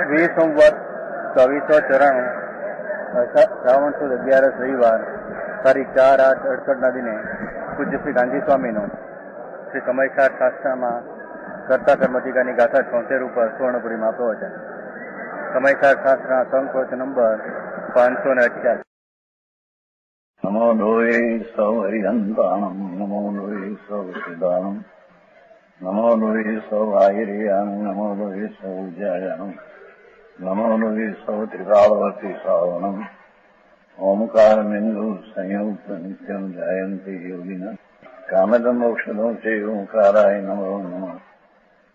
20 संवत 2494 શ્રાવણ સુદ 11 રવિવાર તારીખ 4/8/68 દિને પૂજ્ય શ્રી ગાંધી સ્વામીનું શ્રી સમયસાર શાસ્ત્રમાં કર્તા કર્મધિકાની ગાથા 76 ઉપર સુવર્ણપુરીમાં પ્રવચન. સમયસાર શાસ્ત્રના સંકોચ નંબર 588. નમો લોહે સૌ હરિહંતાણમ નમો લોહે સૌ સિદ્ધાણમ નમો લોહે સૌ આયર્યાણમ નમો લોહે સૌ જયાણમ નમો લોહે સૌ ત્રિકાળવર્તી શ્રાવણમ ઓમકારમિંદુ સંયુક્ત નિત્યમ જાયંતિ યોગિના કામદમ મોક્ષદો છે ઓંકારાય નમો નમઃ.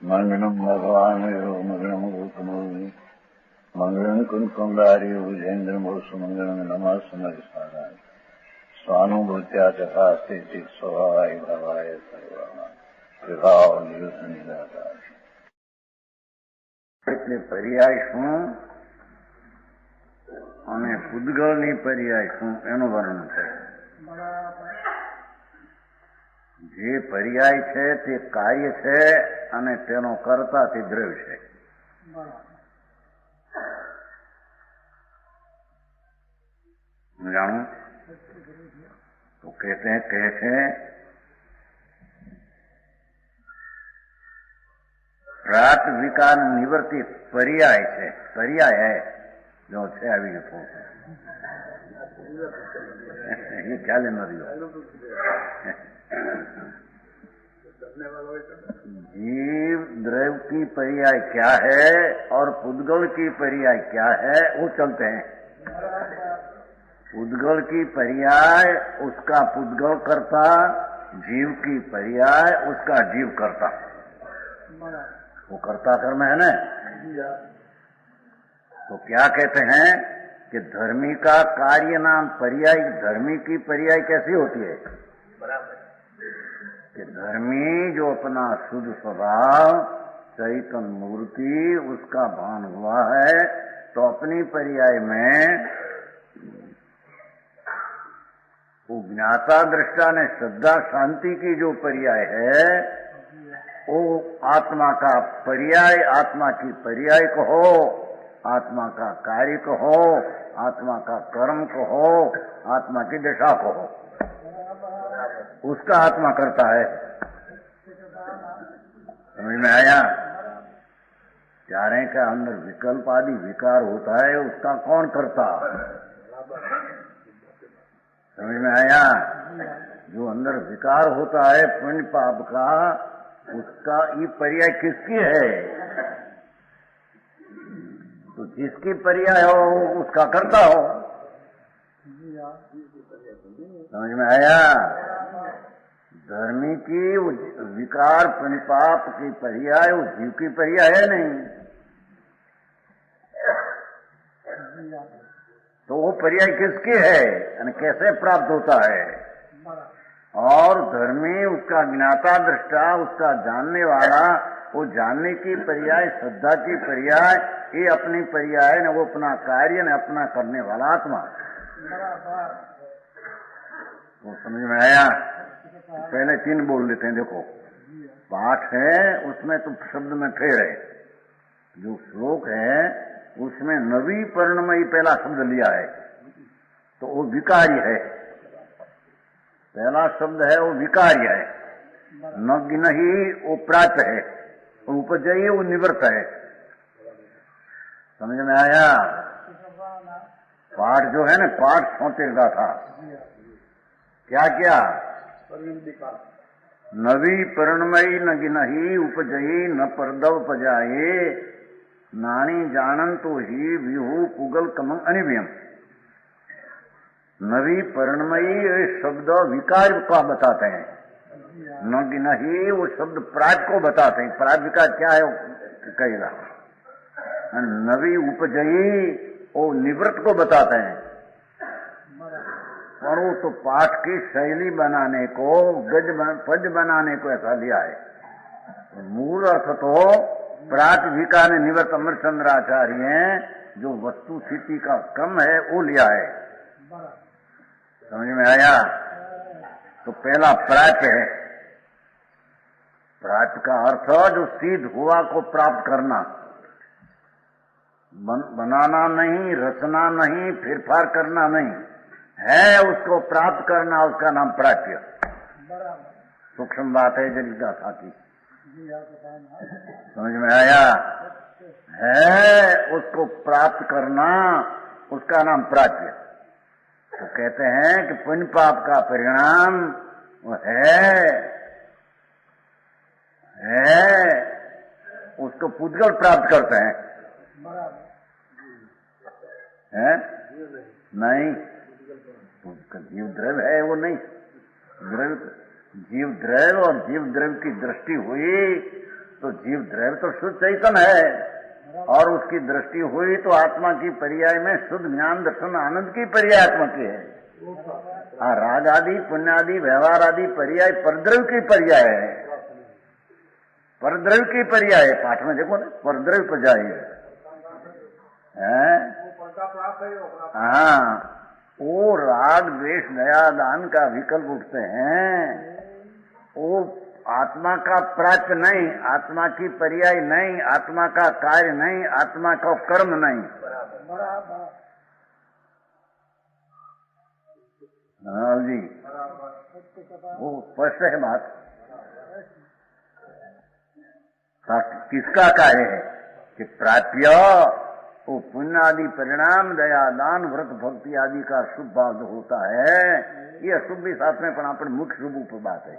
મંગળમ ભગવાન મંગળમ ગોતમોહિ મંગળમ કુંકુંડારી વિજેન્દ્રમો સુમંગળમ નમઃ સમયસારાય સ્વાનુભૂત્યા ચકાસ્તે ચિત સ્વભાવાય ભાવાય સર્વમાં વિભાવ નિયુત નિરાકાર. એટલે પર્યાય શું અને પૂદગળની પર્યાય શું એનું વર્ણન છે. જે પર્યાય છે તે કાર્ય છે અને તેનો કર્તા તે દ્રવ્ય છે. જાણું तो कहते हैं कैसे प्रात विकार निवृत्ति पर्याय है, पर्याय है जो है अभी ये क्या लेना रही हो. जीव द्रव्य की पर्याय क्या है और पुद्गल की पर्याय क्या है वो चलते हैं. पुद्गल की पर्याय उसका पुद्गल करता, जीव की पर्याय उसका जीव करता. वो कर्ता कर्म है ना. तो क्या कहते हैं कि धर्मी का कार्य नाम पर्याय. धर्मी की पर्याय कैसी होती है कि धर्मी जो अपना शुद्ध स्वभाव चैतन्य मूर्ति उसका भान हुआ है तो अपनी पर्याय में वो ज्ञाता दृष्टा ने श्रद्धा शांति की जो पर्याय है वो आत्मा का पर्याय, आत्मा की पर्याय कहो, आत्मा का कार्य कहो, आत्मा का कर्म कहो, आत्मा की दशा कहो, उसका आत्मा करता है. समझ में आया. चारे का अंदर विकल्प आदि विकार होता है उसका कौन करता. समझ में आया. जो अंदर विकार होता है पुण्य पाप का उसका ये पर्याय किसकी है. तो जिसकी पर्याय हो उसका करता हो. समझ में आया. धर्मी की विकार पुण्य पाप की पर्याय वो जीव की पर्याय है नहीं. तो वो पर्याय किसकी है और कैसे प्राप्त होता है. और धर्मी उसका ज्ञाता दृष्टा उसका जानने वाला वो जानने की पर्याय, श्रद्धा की पर्याय, ये अपनी पर्याय ने वो अपना कार्य ने अपना करने वाला आत्मा. वो समझ में आया. पहले 3 बोल लेते हैं. देखो पाठ है उसमें तो शब्द में फेर है. जो श्लोक है उसमें नवी पर्णमयी पहला शब्द लिया है तो वो विकार्य है. पहला शब्द है वो विकार्य है. नग्न ही वो प्रात है, उपजयी वो निवृत्त है. समझ में आया. पाठ जो है ना पाठ 76 था. क्या क्या नवी पर्णमयी नगिन ही उपजयी न परदव पजाए नानी जानन तो ही विहू पुगल कमंग अनिव्यम. नवी पर्णमयी शब्द विकार का बताते हैं. नगिन ही वो शब्द प्राग को बताते हैं. प्राग विकार क्या है कहेगा. नवी उपजयी वो निवृत्त को बताते हैं. और वो तो पाठ की शैली बनाने को पद बनाने को ऐसा लिया है. मूल अर्थ तो प्रातिभिका ने निवृत्त अमरचंद्राचार्य जो वस्तु स्थिति का क्रम है वो लिया है. समझ में आया. तो पहला प्राच है. प्राच का अर्थ जो सिद्ध हुआ को प्राप्त करना. बनाना नहीं, रचना नहीं, फेरफार करना नहीं है, उसको प्राप्त करना, उसका नाम प्राप्य। सूक्ष्म बात है जल गाथा की, समझ में आया? है उसको प्राप्त करना, उसका नाम प्राप्य। तो कहते हैं कि पुण्य पाप का परिणाम वो है उसको पुद्गल प्राप्त करते हैं, है? नहीं, जीव द्रव्य है वो नहीं। जीव द्रव्य और जीव द्रव्य की दृष्टि हुई तो जीव द्रव्य तो शुद्ध चैतन्य है, और उसकी दृष्टि हुई तो आत्मा की पर्याय में शुद्ध ज्ञान दर्शन आनंद की पर्याय आत्मा की है। राग आदि पुण्य आदि व्यवहार आदि पर्याय परद्रव्य की पर्याय है, परद्रव्य की पर्याय है। पाठ में देखो ना, परद्रव्य पर्याय है। हाँ, वो राग द्वेष दया दान का विकल्प उठते हैं, वो आत्मा का प्राप्य नहीं, आत्मा की पर्याय नहीं, आत्मा का कार्य नहीं, आत्मा का कर्म नहीं। हाँ जी, वो स्पष्ट है बात। किसका कार्य है कि प्राप्य वो पुण्य आदि परिणाम दया दान व्रत भक्ति आदि का शुभ भाव जो होता है, ये अशुभ भी साथ में पण अपन मुख्य शुभ ऊपर बात है।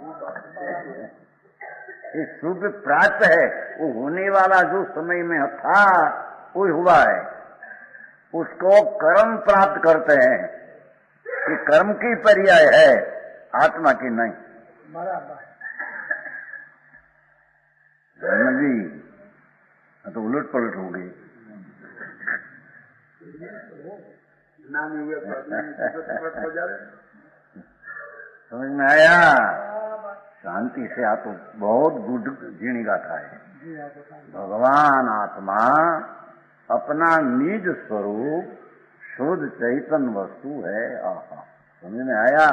ये शुभ प्राप्त है, वो होने वाला जो समय में था वो हुआ है, उसको कर्म प्राप्त करते हैं। ये कर्म की पर्याय है, आत्मा की नहीं। जी, तो उलट पलट हो गई। समझ में आया? शांति से आ तो बहुत गुड जीणी गाथा है। भगवान आत्मा अपना निज स्वरूप शुद्ध चैतन्य वस्तु है। आहा, समझ में आया?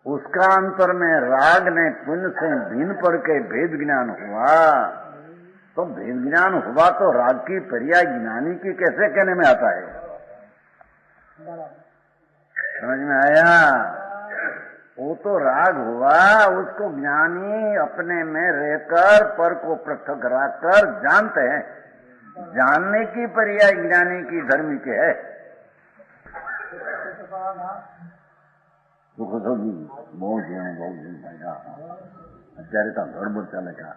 उसका अंतर में राग ने पुण्य से भिन्न पड़ के भेद ज्ञान हुआ, तो भेद ज्ञान हुआ तो राग की पर्याय ज्ञानी की कैसे कहने में आता है? समझ में आया? वो तो राग हुआ, उसको ज्ञानी अपने में रहकर पर को पृथक रखकर जानते हैं। जानने की पर्याय ज्ञानी की धर्मी के है। दुख होगी बहुत भाई અત્યારે तो गड़बड़ चलेगा।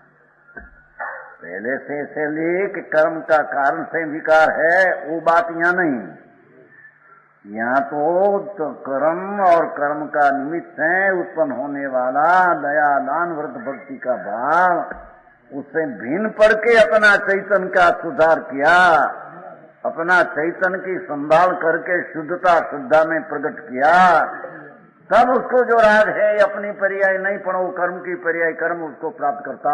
पहले से इसलिए कि कर्म का कारण से विकार है, वो बात यहाँ नहीं। यहाँ तो कर्म और कर्म का निमित्त है उत्पन्न होने वाला दया दान व्रत भक्ति का भाव, उससे भिन्न पड़ के अपना चैतन्य का सुधार किया, अपना चैतन्य की संभाल करके शुद्धता शुद्धा में प्रकट किया, तब उसको जो राग है अपनी पर्याय नहीं पड़ो कर्म की पर्याय कर्म उसको प्राप्त करता।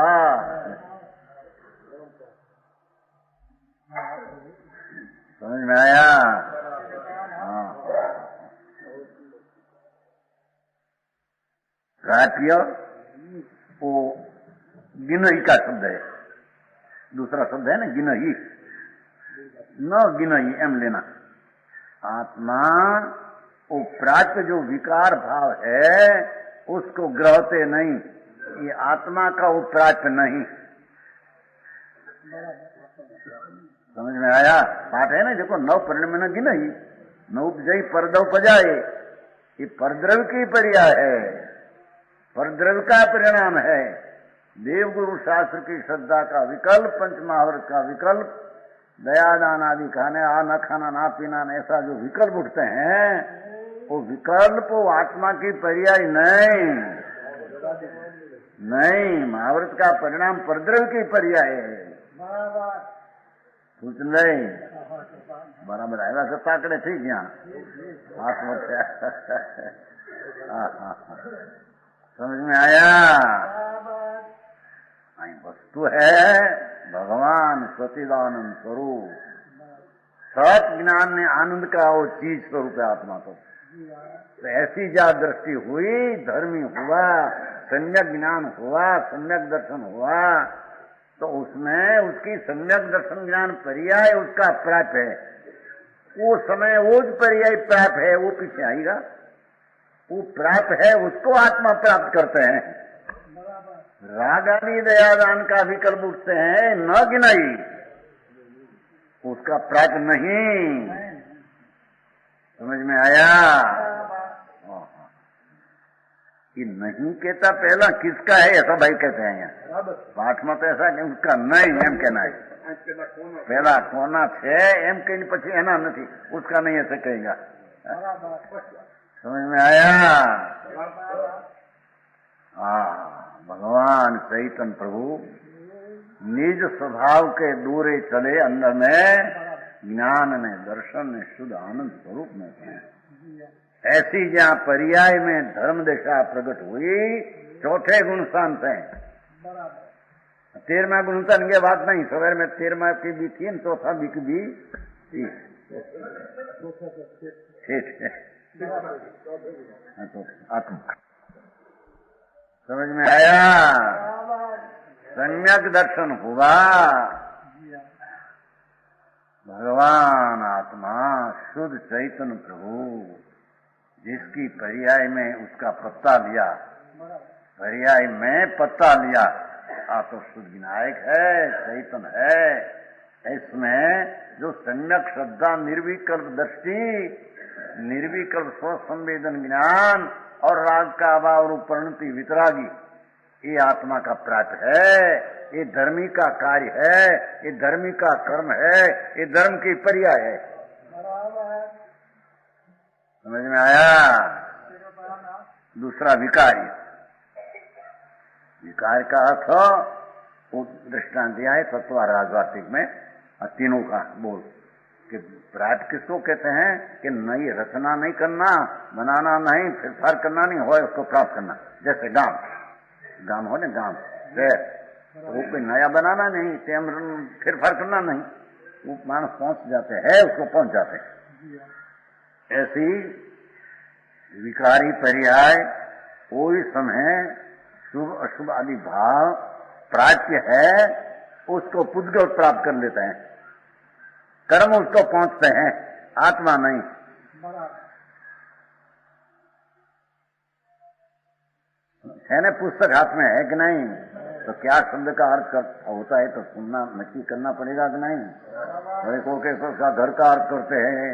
समझ में आया? हाँ, प्राप्य वो गिनही का शब्द है, दूसरा शब्द है ना गिनही, न गिनही एम लेना। आत्मा वो प्राप्य जो विकार भाव है उसको ग्रहते नहीं, ये आत्मा का वो प्राप्य नहीं। समझ में आया? पाठ है ना, देखो नव परिणाम न गिनही न उपजई परदव पजाए, ये परद्रव्य की पर्याय है, परद्रव्य का परिणाम है। देवगुरु शास्त्र की श्रद्धा का विकल्प, पंच महाव्रत का विकल्प, दयादान आदि खाने, आ न खाना ना पीना, ऐसा जो विकल्प उठते हैं वो विकल्प वो आत्मा की पर्याय नहीं, महाव्रत का परिणाम परद्रव्य की पर्याय है। कुछ नहीं बराबर आएगा सब ताकड़े ठीक यहाँ समझ में आया? वस्तु है भगवान सचिदानंद स्वरूप, सत ज्ञान ने आनंद का वो चीज स्वरूप है आत्मा। तो ऐसी जा दृष्टि हुई, धर्मी हुआ, सम्यक ज्ञान हुआ, सम्यक दर्शन हुआ, तो उसमें उसकी सम्यक दर्शन ज्ञान पर्याय उसका प्राप्त है। वो समय वो जो पर्याय प्राप्त है वो पीछे आएगा, वो प्राप्त है उसको आत्मा प्राप्त करते हैं। राग आदि दयादान का विकल्प उठते हैं न गिनाई, उसका प्राप्त नहीं। समझ में आया? कि नहीं कहता पहला किसका है ऐसा भाई कहते हैं यहाँ पाठ में, तो ऐसा नहीं उसका नहीं एम कहना है। पहला कोना है एम कहीं पछी एना नहीं, उसका नहीं ऐसे कहेगा। समझ में आया? भगवान चैतन्य प्रभु निज स्वभाव के दूरे चले, अंदर में ज्ञान में दर्शन में शुद्ध आनंद स्वरूप में है। ऐसी जहाँ पर्याय में धर्म दशा प्रकट हुई, चौथे गुण शांत है। 13वां गुण की बात नहीं, सवेर में 13वां की भी थी, चौथा भी थी। ठीक है, तो आत्म समझ में आया? सम्यक दर्शन हुआ, भगवान आत्मा शुद्ध चैतन्य प्रभु जिसकी पर्याय में उसका पत्ता लिया, पर्याय में पत्ता लिया, तो शुद्ध विनायक है, चैतन्य है। इसमें जो सम्यक श्रद्धा, निर्विकल्प दृष्टि, निर्विकल्प स्व संवेदन ज्ञान और राग का अभाव रूप परिणति वितरागी, ये आत्मा का प्राप्त है। ये धर्मी का कार्य है, ये धर्मी का कर्म है, ये धर्म की पर्याय है। समझ में आया? दूसरा विकार्य, विकार का अर्थ वो दृष्टांत दिया है तत्व राजवार्तिक में, तीनों का बोल कि प्राप्त किसको कहते हैं कि नई रचना नहीं करना, बनाना नहीं, फिर करना नहीं हो, उसको प्राप्त करना। जैसे गांव हो ना, गांव तो वो कोई नया बनाना नहीं, फिर करना नहीं, वो मानस पहुंच जाते हैं, उसको पहुंच जाते हैं। ऐसी विकारी पर्याय कोई समय शुभ अशुभ आदि भाव प्राप्य है, उसको पुद्गल प्राप्त कर लेते हैं, कर्म उसको पहुंचते हैं, आत्मा नहीं। है ना, पुस्तक हाथ में है कि नहीं? तो क्या शब्द का अर्थ होता है तो सुनना नक्की करना पड़ेगा कि नहीं? अरे को के उसका घर का अर्थ करते हैं,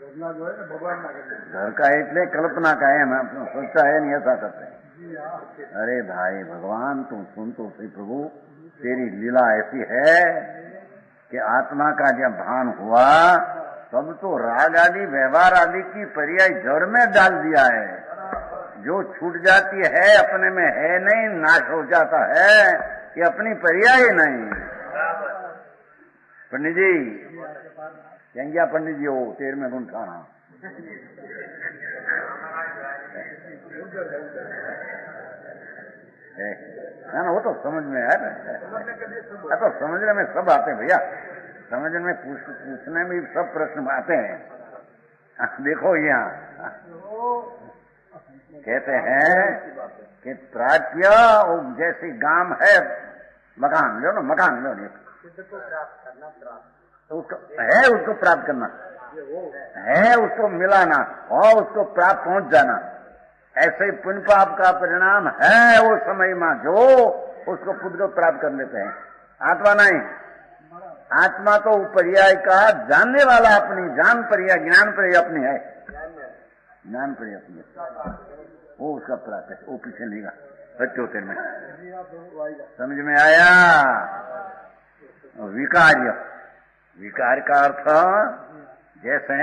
घर का इसलिए कल्पना का है, मैं सोचता है नहीं ऐसा करते हैं। अरे भाई भगवान तुम सुन तो सही प्रभु, तेरी लीला ऐसी है कि आत्मा का जब भान हुआ तब तो राग आदि व्यवहार आदि की पर्याय जड़ में डाल दिया है। जो छूट जाती है अपने में है नहीं, नाश हो जाता है, ये अपनी पर्याय नहीं। पंडित जी क्या पंडित जी हो 13वें गुण खाना है ना, वो तो समझ में है ना, तो समझने में सब आते हैं भैया, समझने में पूछने में सब प्रश्न आते हैं। देखो यहाँ कहते हैं कि प्राप्य जैसी गांव है, मकान लो ना, मकान लो नहीं तो उसको है, उसको प्राप्त करना है, उसको मिलाना और उसको प्राप्त पहुंच जाना। ऐसे ही पुण्य पाप का परिणाम है वो समय में जो उसको खुद को प्राप्त कर लेते हैं, आत्मा नहीं। आत्मा तो पर्याय का जानने वाला अपनी जान पर्याय, ज्ञान पर्याय अपनी है, ज्ञान पर्याय अपनी, वो उसका प्राप्त है, वो पीछे लेगा 75 में। समझ में आया? विकार्य, विकार का अर्थ जैसे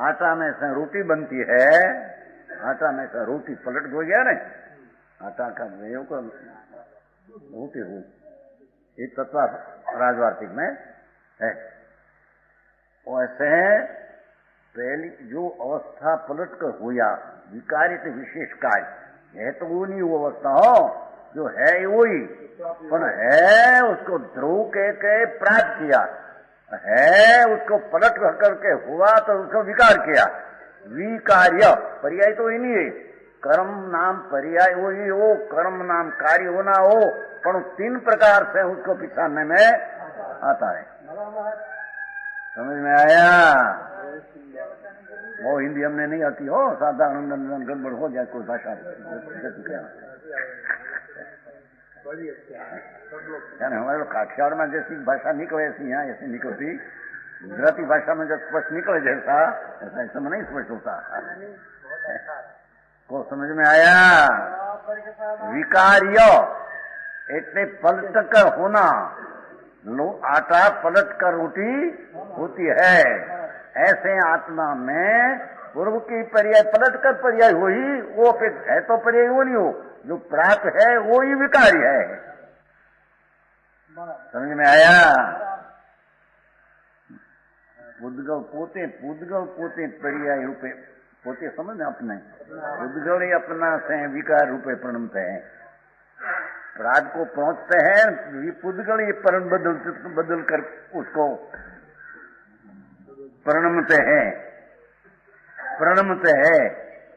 आटा में से रोटी बनती है, आटा में से रोटी पलट हो गया ना, आटा का वेव को रोटी हुई, एक तत्व राजवार्तिक में है। वैसे पहली जो अवस्था पलट कर हुआ विकारी से विशेष कार्य है, तो वो नहीं वो अवस्था हो जो है वही, पर है उसको ध्रुव के प्राप्त किया है, उसको पलट करके हुआ तो उसको विकार किया। विकार्य पर्याय तो ही नहीं है, कर्म नाम पर्याय वही हो, कर्म नाम कार्य होना हो, पर 3 प्रकार से उसको पिछाड़ने में आता है। समझ में आया? वो हिंदी हमने नहीं आती हो, साधारण गड़बड़ हो जाए कोई भाषा हमारे लोग काठियावाड़ में जैसी भाषा निकले ऐसी यहाँ ऐसी निकलती, गुजराती भाषा में जब स्पष्ट निकले जैसा ऐसा इस समय नहीं स्पष्ट होता। को समझ में आया? विकार्य इतने पलट कर होना, आटा पलट कर रोटी होती है, ऐसे आत्मा में पूर्व की पर्याय पलट कर पर्याय हुई, वो है तो पर्याय वो नहीं हो, जो प्राप्त है वो ही विकारी है। समझ में आया? पूदगल पोते पर्याय रूपे पोते समझ अपने पूदगल ही अपना से विकार रूपे प्रणमते हैं, प्राग को पहुंचते हैं, ये पूदगल ये परण बदल कर उसको प्रणमते हैं,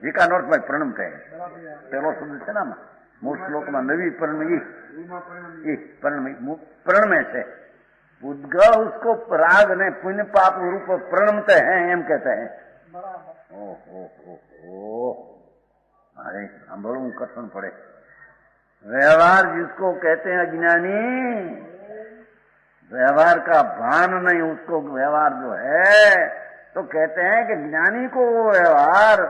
विकार नोट में प्रणमते हैं। पहलो शब्द है ना मूल श्लोक में नवी प्रणमे से पूदगल उसको प्राग ने पुण्य पाप रूप प्रणमते हैं, एम कहते हैं। अरे सांभळू कथन पड़े। व्यवहार जिसको कहते हैं अज्ञानी, व्यवहार का भान नहीं उसको, व्यवहार जो है तो कहते हैं कि ज्ञानी को वो व्यवहार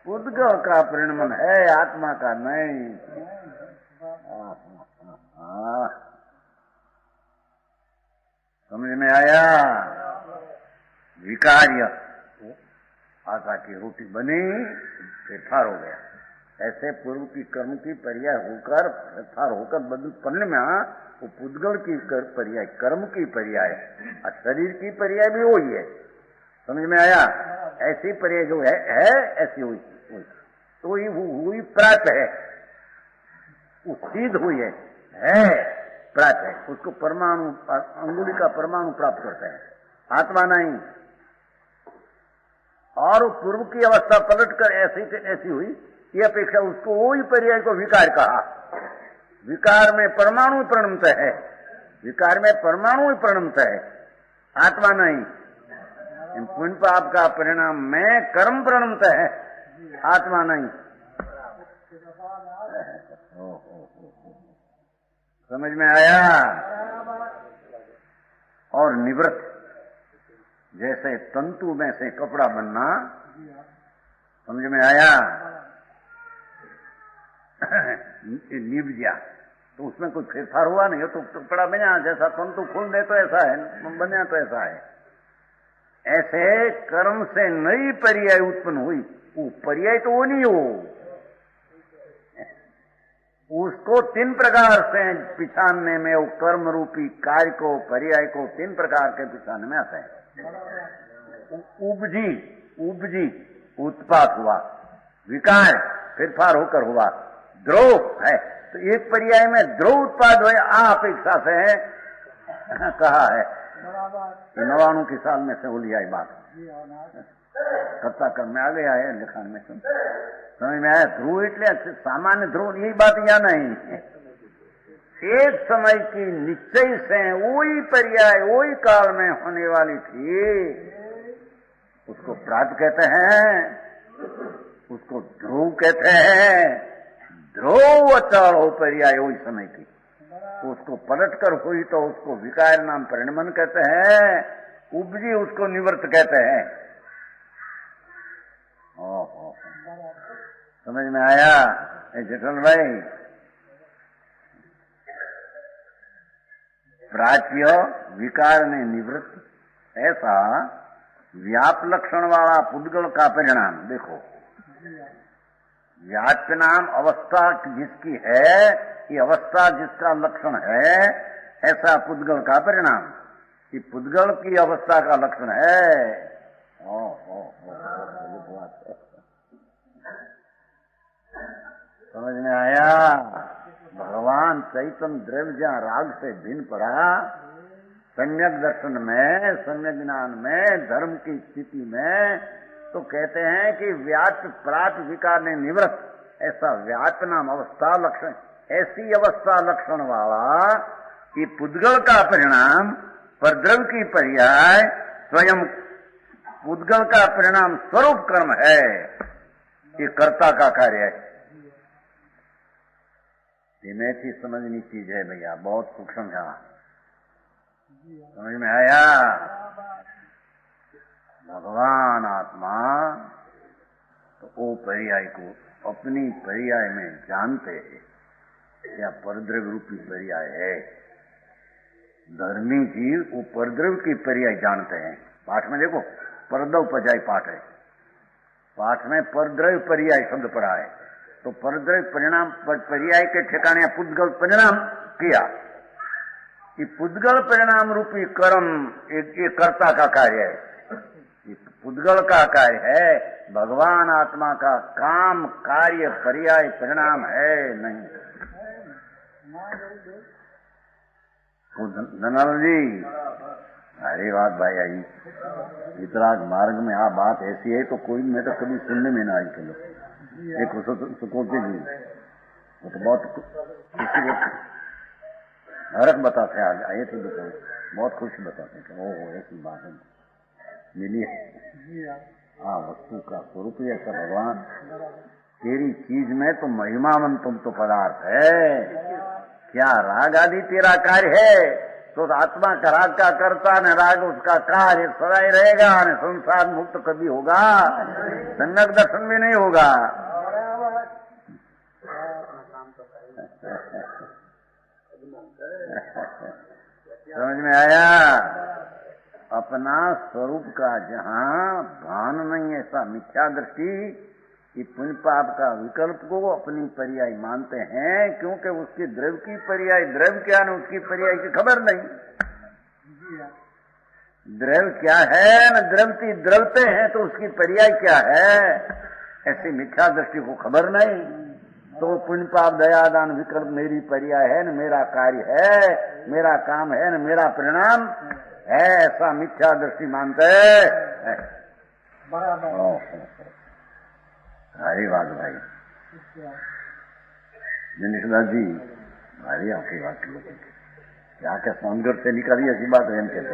पूदगल का परिणमन है, आत्मा का नहीं। समझ में आया? विकार्य आटा की रोटी बनी, फेरफार हो गया, ऐसे पूर्व की कर्म की पर्याय होकर फेरफार होकर बदल पड़ने में वो पूदगल की पर्याय कर्म की पर्याय और शरीर की पर्याय भी वही है। समझ में आया? ऐसी पर्याय जो है ऐसी हुई तो ही हुई प्राप्त है, वो सिद्ध हुई है प्राप्त है, उसको परमाणु अंगुली का परमाणु प्राप्त करते हैं, आत्मा नहीं। और पूर्व की अवस्था पलट कर ऐसी से ऐसी हुई, ये अपेक्षा उसको वही पर्याय को विकार कहा। विकार में परमाणु प्रणमत है, विकार में परमाणु प्रणमत है, आत्मा नहीं। पुण्य पाप का परिणाम में कर्म प्रणमत है, आत्मा नहीं। समझ में आया? और निवृत्त जैसे तंतु में से कपड़ा बनना, समझ में आया? निभ गया तो उसमें कोई फेरफार हुआ नहीं, तो कपड़ा बना जैसा तंतु खोल दे तो ऐसा है, बना तो ऐसा है। ऐसे कर्म से नई पर्याय उत्पन्न हुई, वो पर्याय तो वो नहीं हो, उसको 3 प्रकार से पिछाड़ने में, वो कर्म रूपी कार्य को पर्याय को 3 प्रकार के पिछाड़ने में आता है। उपजी उत्पात हुआ, विकार फेरफार होकर हुआ, द्रोह है तो एक पर्याय में द्रोह उत्पाद हुए, अपेक्षा से है कहा है। 99 की साल में से बोली आई बात सत्ता कर में आ गया है लिखान में, समझ में आया? ध्रुव એટલે सामान्य ध्रुव यही बात या नहीं, एक समय की निश्चय से वही पर्याय वही काल में होने वाली थी, उसको प्राप्त कहते हैं, उसको ध्रुव कहते हैं। ध्रुव अचल हो पर्याय वही समय की, उसको पलट कर हुई तो उसको विकार नाम परिणमन कहते हैं, उपजी उसको निवृत्त कहते हैं। समझ में आया जटन भाई? प्राच्य विकार ने निवृत्त, ऐसा व्याप लक्षण वाला पूदगल का परिणाम देखो। व्याप्य नाम अवस्था जिसकी है, ये अवस्था जिसका लक्षण है, ऐसा पूदगल का परिणाम, ये पूदगल की अवस्था का लक्षण है। समझ में आया? भगवान चैतन्य द्रव्य जहाँ राग से भिन्न पड़ा, सम्यक दर्शन में, सम्यक ज्ञान में, धर्म की स्थिति में, तो कहते हैं कि व्याप्त प्राप्त विकार ने निवृत्त, ऐसा व्याप्त नाम अवस्था लक्षण, ऐसी अवस्था लक्षण वाला कि पुद्गल का परिणाम परद्रव्य की पर्याय स्वयं पुद्गल का परिणाम स्वरूप कर्म है, ये कर्ता का कार्य है। ये मैथी समझनी चीज है भैया, बहुत सूक्ष्म है। समझ में आया? भगवान आत्मा तो वो पर्याय को अपनी पर्याय में जानते हैं, या परद्रव्य रूपी पर्याय है। धर्मी जीव वो परद्रव्य की पर्याय जानते हैं। पाठ में देखो, परद्रव पर्याय पाठ है, पाठ में परद्रव्य पर्याय शब्द पढ़ा है। तो परद्रव्य परिणाम पर्याय के ठिकाने पुद्गल परिणाम किया। ये पुद्गल परिणाम रूपी कर्म एक कर्ता का कार्य है, ये पुद्गल का कार्य है। भगवान आत्मा का काम कार्य पर्याय परिणाम है नहीं। धनल जी, अरे बात भाई आई वितराग मार्ग में आ बात ऐसी है तो कोई मैं तो कभी सुनने में ना आई। चलो एक सुकोते जी वो तो बहुत खुशी हरक बताते आए थे, बहुत खुशी बताते थे। ओह ऐसी बात है मिली है। हाँ, वस्तु का स्वरूप ही ऐसा भगवान, तेरी चीज में तो महिमावन तुम तो पदार्थ है। क्या राग आदि तेरा कार्य है, तो आत्मा का राग का करता न राग उसका कार्य सदा ही रहेगा, न संसार मुक्त कभी होगा, संगत दर्शन भी नहीं होगा। समझ में आया? अपना स्वरूप का जहाँ भान नहीं, ऐसा मिथ्या दृष्टि कि पुण्य पाप का विकल्प को अपनी पर्याय मानते हैं, क्योंकि उसकी द्रव्य की पर्याय द्रव्य क्या न उसकी पर्याय की खबर नहीं। द्रव्य क्या है न द्रवती द्रवते हैं तो उसकी पर्याय क्या है, ऐसी मिथ्या दृष्टि को खबर नहीं। तो पुण्य पाप दयादान विकल्प मेरी पर्याय है न मेरा कार्य है, मेरा काम है न मेरा परिणाम है, ऐसा मिथ्या दृष्टि मानते हैं। भारी बात भाई जिनिशला जी, भारी आपकी बात क्या क्या सौंदर्य से निकाली ऐसी बात है कहते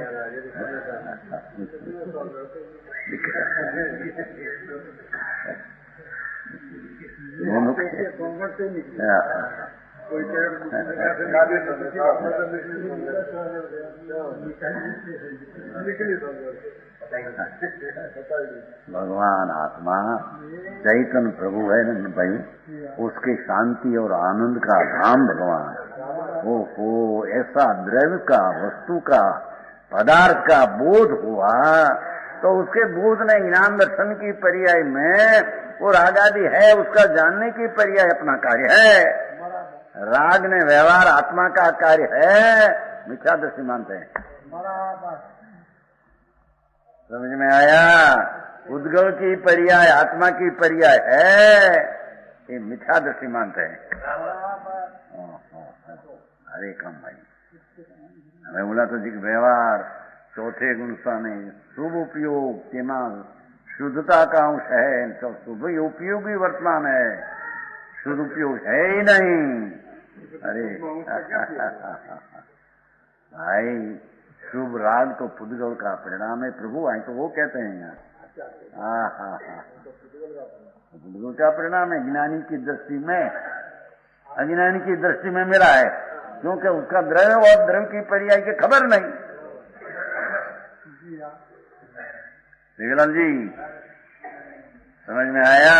भगवान आत्मा चैतन्य प्रभु है न भाई, उसके शांति और आनंद का धाम भगवान। ओहो, ऐसा द्रव्य का वस्तु का पदार्थ का बोध हुआ तो उसके बोध ने ज्ञान दर्शन की पर्याय में वो राग आदि है उसका जानने की पर्याय अपना कार्य है। राग ने व्यवहार आत्मा का कार्य है, मिथ्या दृष्टि मानते हैं। समझ में आया? उद्गल की पर्याय आत्मा की पर्याय है, ये मिथ्या दृष्टि मानते हैं। अरे कम भाई, हमें बोला तो जी व्यवहार चौथे गुण स्थाने शुभ उपयोग तेना शुद्धता का अंश है, तो शुभ उपयोगी वर्तमान है, शुद्ध उपयोग है ही नहीं। अरे भाई, शुभ राग तो पुद्गल का परिणाम है प्रभु, आई तो वो कहते हैं यहाँ। पुद्गल का परिणाम है, ज्ञानी की दृष्टि में, अज्ञानी की दृष्टि में मेरा है, क्योंकि उसका द्रव्य और द्रव्य की पर्याय की खबर नहीं। विगलन जी, समझ में आया?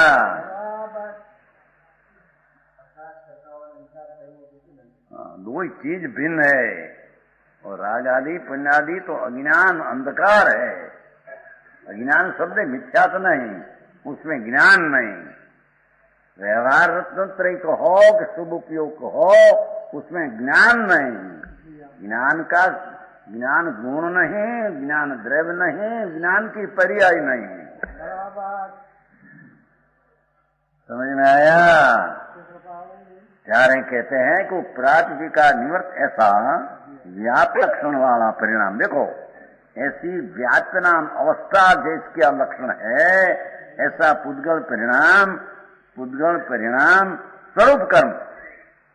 दो ही चीज भिन्न है, और राग आदि पुण्य आदि तो अज्ञान अंधकार है। अज्ञान शब्द मिथ्या तो नहीं, उसमें ज्ञान नहीं। व्यवहार रत्नत्रय को हो कि शुभ उपयोग को हो, उसमें ज्ञान नहीं। ज्ञान का ज्ञान गुण नहीं, ज्ञान द्रव्य नहीं, ज्ञान की पर्याय नहीं। समझ में आया? चारे कहते हैं कि प्राप्ति का निवर्त ऐसा व्याप्त लक्षण वाला परिणाम, देखो ऐसी व्याप्त नाम अवस्था जिसका लक्षण है, ऐसा पुद्गल परिणाम पुद्गल परिणाम स्वरूप कर्म,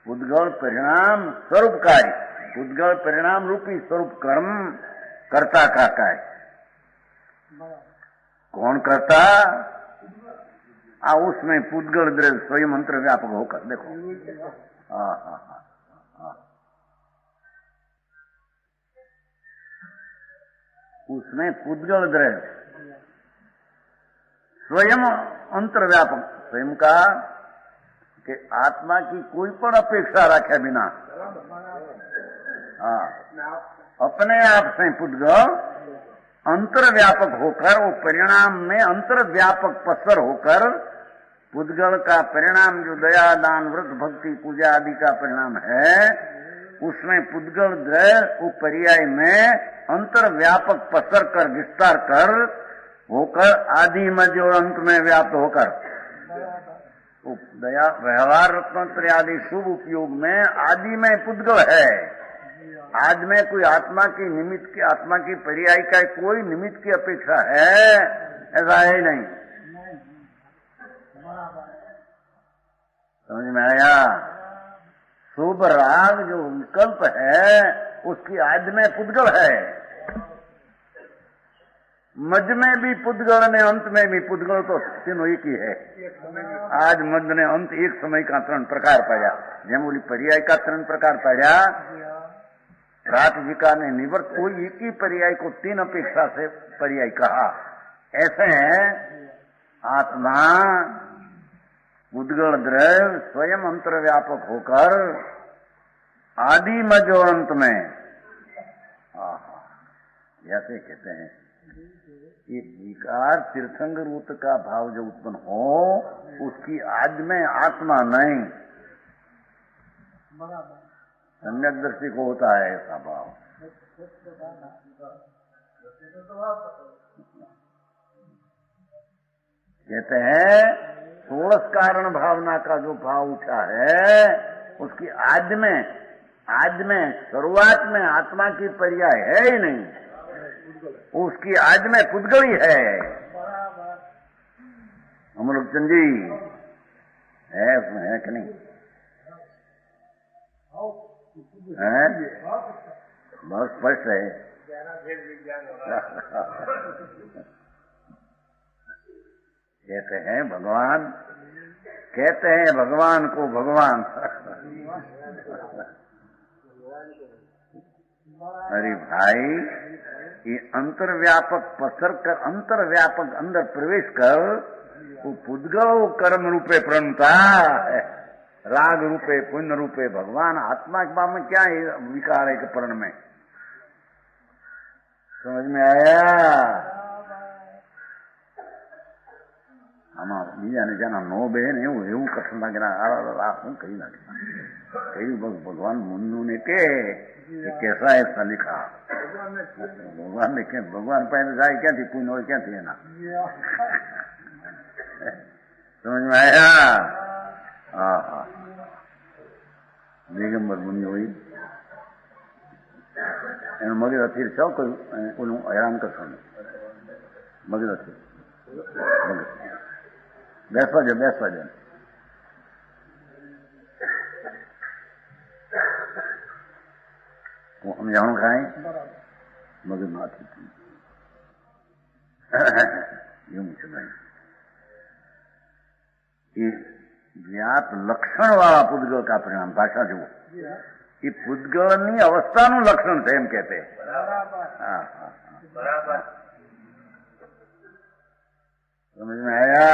पुद्गल परिणाम स्वरूप कार्य, पुद्गल परिणाम रूपी स्वरूप कर्म कर्ता का है। कौन करता? उसमें पुद्गल द्रव्य स्वयं मंत्र व्यापक होकर देखो। उसमें पुद्गल द्रव्य स्वयं अंतर्व्यापक, स्वयं का कि आत्मा की कोई पण अपेक्षा रखे बिना अपने आप से पुद्गल अंतर्व्यापक होकर वो परिणाम में अंतर्व्यापक पसर होकर पुद्गल का परिणाम जो दया दान व्रत भक्ति पूजा आदि का परिणाम है, उसमें पुद्गल द्रव्य वो पर्याय में अंतर्व्यापक पसर कर विस्तार कर होकर आदि मध्य और अंत में व्याप्त होकर दया व्यवहार रत्नोत्तर आदि शुभ उपयोग में आदि में पुद्गल है। आज में कोई आत्मा की निमित्त की आत्मा की पर्याय का कोई निमित्त की अपेक्षा है ऐसा है नहीं। समझ में आया? शुभ राग जो विकल्प है उसकी आदि में पुद्गल है, मध्य में भी पुद्गल ने अंत में भी पुद्गल, तो तीनों एक ही है। आज मध्य ने अंत एक समय का 3 प्रकार पाया, જેમ ઓલી पर्याय का 3 प्रकार पाया, प्रातिजिका ने निवर्त कोई एक ही पर्याय को 3 अपेक्षा से पर्याय कहा। ऐसे आत्मा पुद्गल द्रव्य स्वयं अंतर्व्यापक होकर आदि मध्य और अंत में जैसे कहते हैं एक विकार तीर्थंकर रूप का भाव जो उत्पन्न हो उसकी आदि में आत्मा नहीं, सम्यक दृष्टि को होता है ऐसा भाव। कहते हैं 16 कारण भावना का जो भाव उठा है उसकी आदि में शुरुआत में आत्मा की पर्याय है ही नहीं, उसकी आदि में पुद्गल ही है। हम लोग चंदी है उसमें है कि नहीं है? बहुत स्पष्ट है। कहते हैं भगवान को भगवान अरे भाई ये अंतर्व्यापक पसर कर अंतर्व्यापक अंदर प्रवेश कर वो पुद्गल कर्म रूपे प्रणता है, राग रूपे पुण्य रूपे भगवान आत्मा के बारे में क्या है विकार है कि प्रण में। समझ में आया? આમાં બીજાને જેના નો બેન એવું કથન લાગે હું કહી નાખે કહ્યું ભગવાન મુન્નું ને કે कैसा ऐसा लिखा भगवान ने क्या भगवान पहले जाए क्या थी पुण्य और क्या थी ना। समझ में आया? हाँ दिगंबर मुनि हुई मगर अथीर छो कोई हैरान करशो मगर अथीर બેસવા જો હું સમજાણું ખાય મગજ માથું એવું છે ભાઈ। ये व्याप लक्षण वाला पुद्गल का परिणाम भाषा जो ये पुद्गल अवस्था लक्षण थे एम कहते। समझ में आया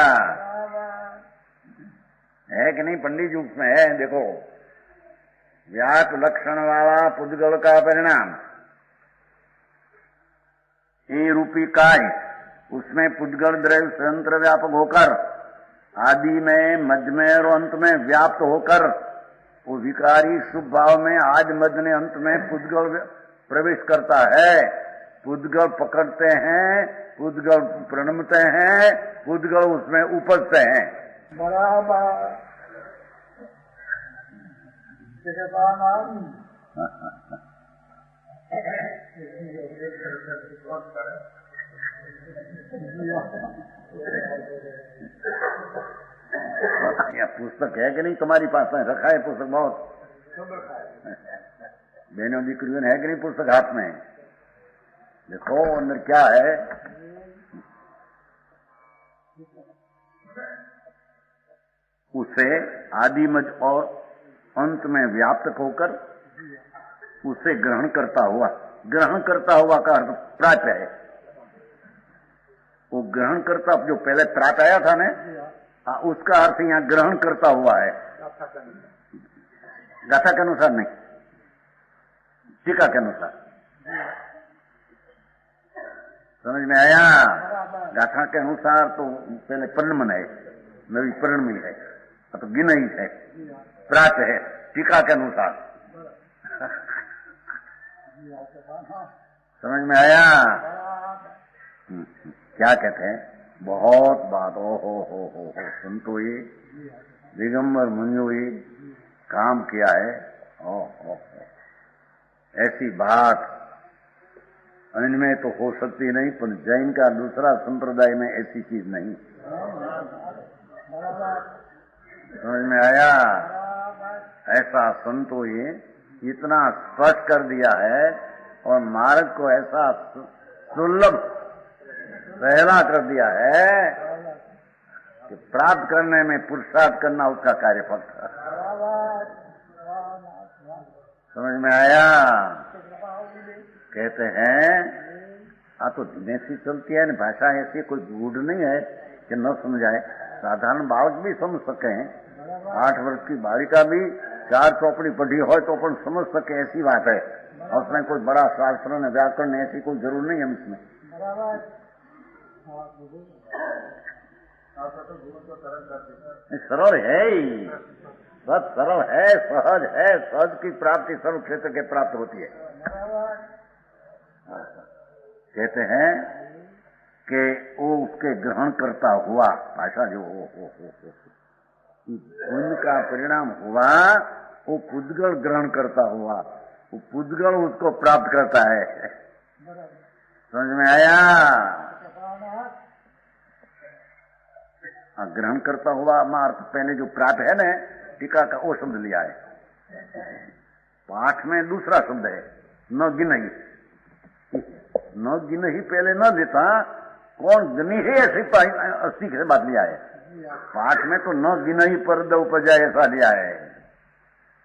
है कि नहीं? पंडित जी उसमें है देखो, व्याप लक्षण वाला पुद्गल का परिणाम ये रूपी कार्य उसमें पुद्गल द्रव्य स्वतंत्र व्यापक होकर आदि में मध्य में और अंत में व्याप्त होकर वो विकारी शुभ भाव में आज मध्य ने अंत में पुद्गल प्रवेश करता है। पुद्गल पकड़ते हैं, पुद्गल प्रणमते हैं, पुद्गल उसमें उपजते हैं। बराबर यह पुस्तक है कि नहीं तुम्हारी पास में? रखा है पुस्तक बहुत? बहनों दीकरियों है कि नहीं पुस्तक हाथ में? देखो अंदर क्या है। उसे आदि मध्य और अंत में व्याप्त होकर उसे ग्रहण करता हुआ का अर्थ प्राप्त है। वो ग्रहण करता जो पहले प्राप्त आया था ना, उसका अर्थ यहाँ ग्रहण करता हुआ है। गाथा के अनुसार नहीं, टीका के अनुसार। समझ में आया? गाथा के अनुसार तो पहले परिणमन है, नवी परिणमी है, तो गिनई है, प्रात है। टीका के अनुसार समझ में आया? क्या कहते हैं? बहुत बात हो सुनतो ये दिगंबर मुनियो ये काम किया है। ओ ऐसी बात इनमें तो हो सकती नहीं, पर जैन का दूसरा संप्रदाय में ऐसी चीज नहीं। समझ में आया? ऐसा संतो ये इतना स्पष्ट कर दिया है और मार्ग को ऐसा सुलभ सहला कर दिया है कि प्राप्त करने में पुरुषार्थ करना उसका कार्य फक्त है। समझ में आया? कहते हैं तो धीमे सी चलती है ना भाषा, ऐसी कोई गूढ़ नहीं है कि न समझाए। साधारण बालक भी समझ सके, 8 वर्ष की बालिका भी 4 चौपड़ी पढ़ी हो तो अपन समझ सके, ऐसी बात है। और उसमें कोई बड़ा शास्त्र न व्याकरण ऐसी कोई जरूर नहीं है इसमें। सरल है ही, सब सरल है, सहज है। सहज की प्राप्ति सर्व क्षेत्र के प्राप्त होती है। कहते हैं कि वो उसके ग्रहण करता हुआ भाषा जो हो उनका परिणाम हुआ, वो पुद्गल ग्रहण करता हुआ, वो पुद्गल उसको प्राप्त करता है। समझ में आया? ग्रहण करता हुआ अर्थ पहले जो प्राप्त है ना, टीका का वो शब्द लिया है। पाठ में दूसरा शब्द है न गिनही। न गिनही पहले न देता, कौन गिनी है ऐसी अस्सी से बात लिया है। पाठ में तो न गिनही परद उपजाए ऐसा लिया है।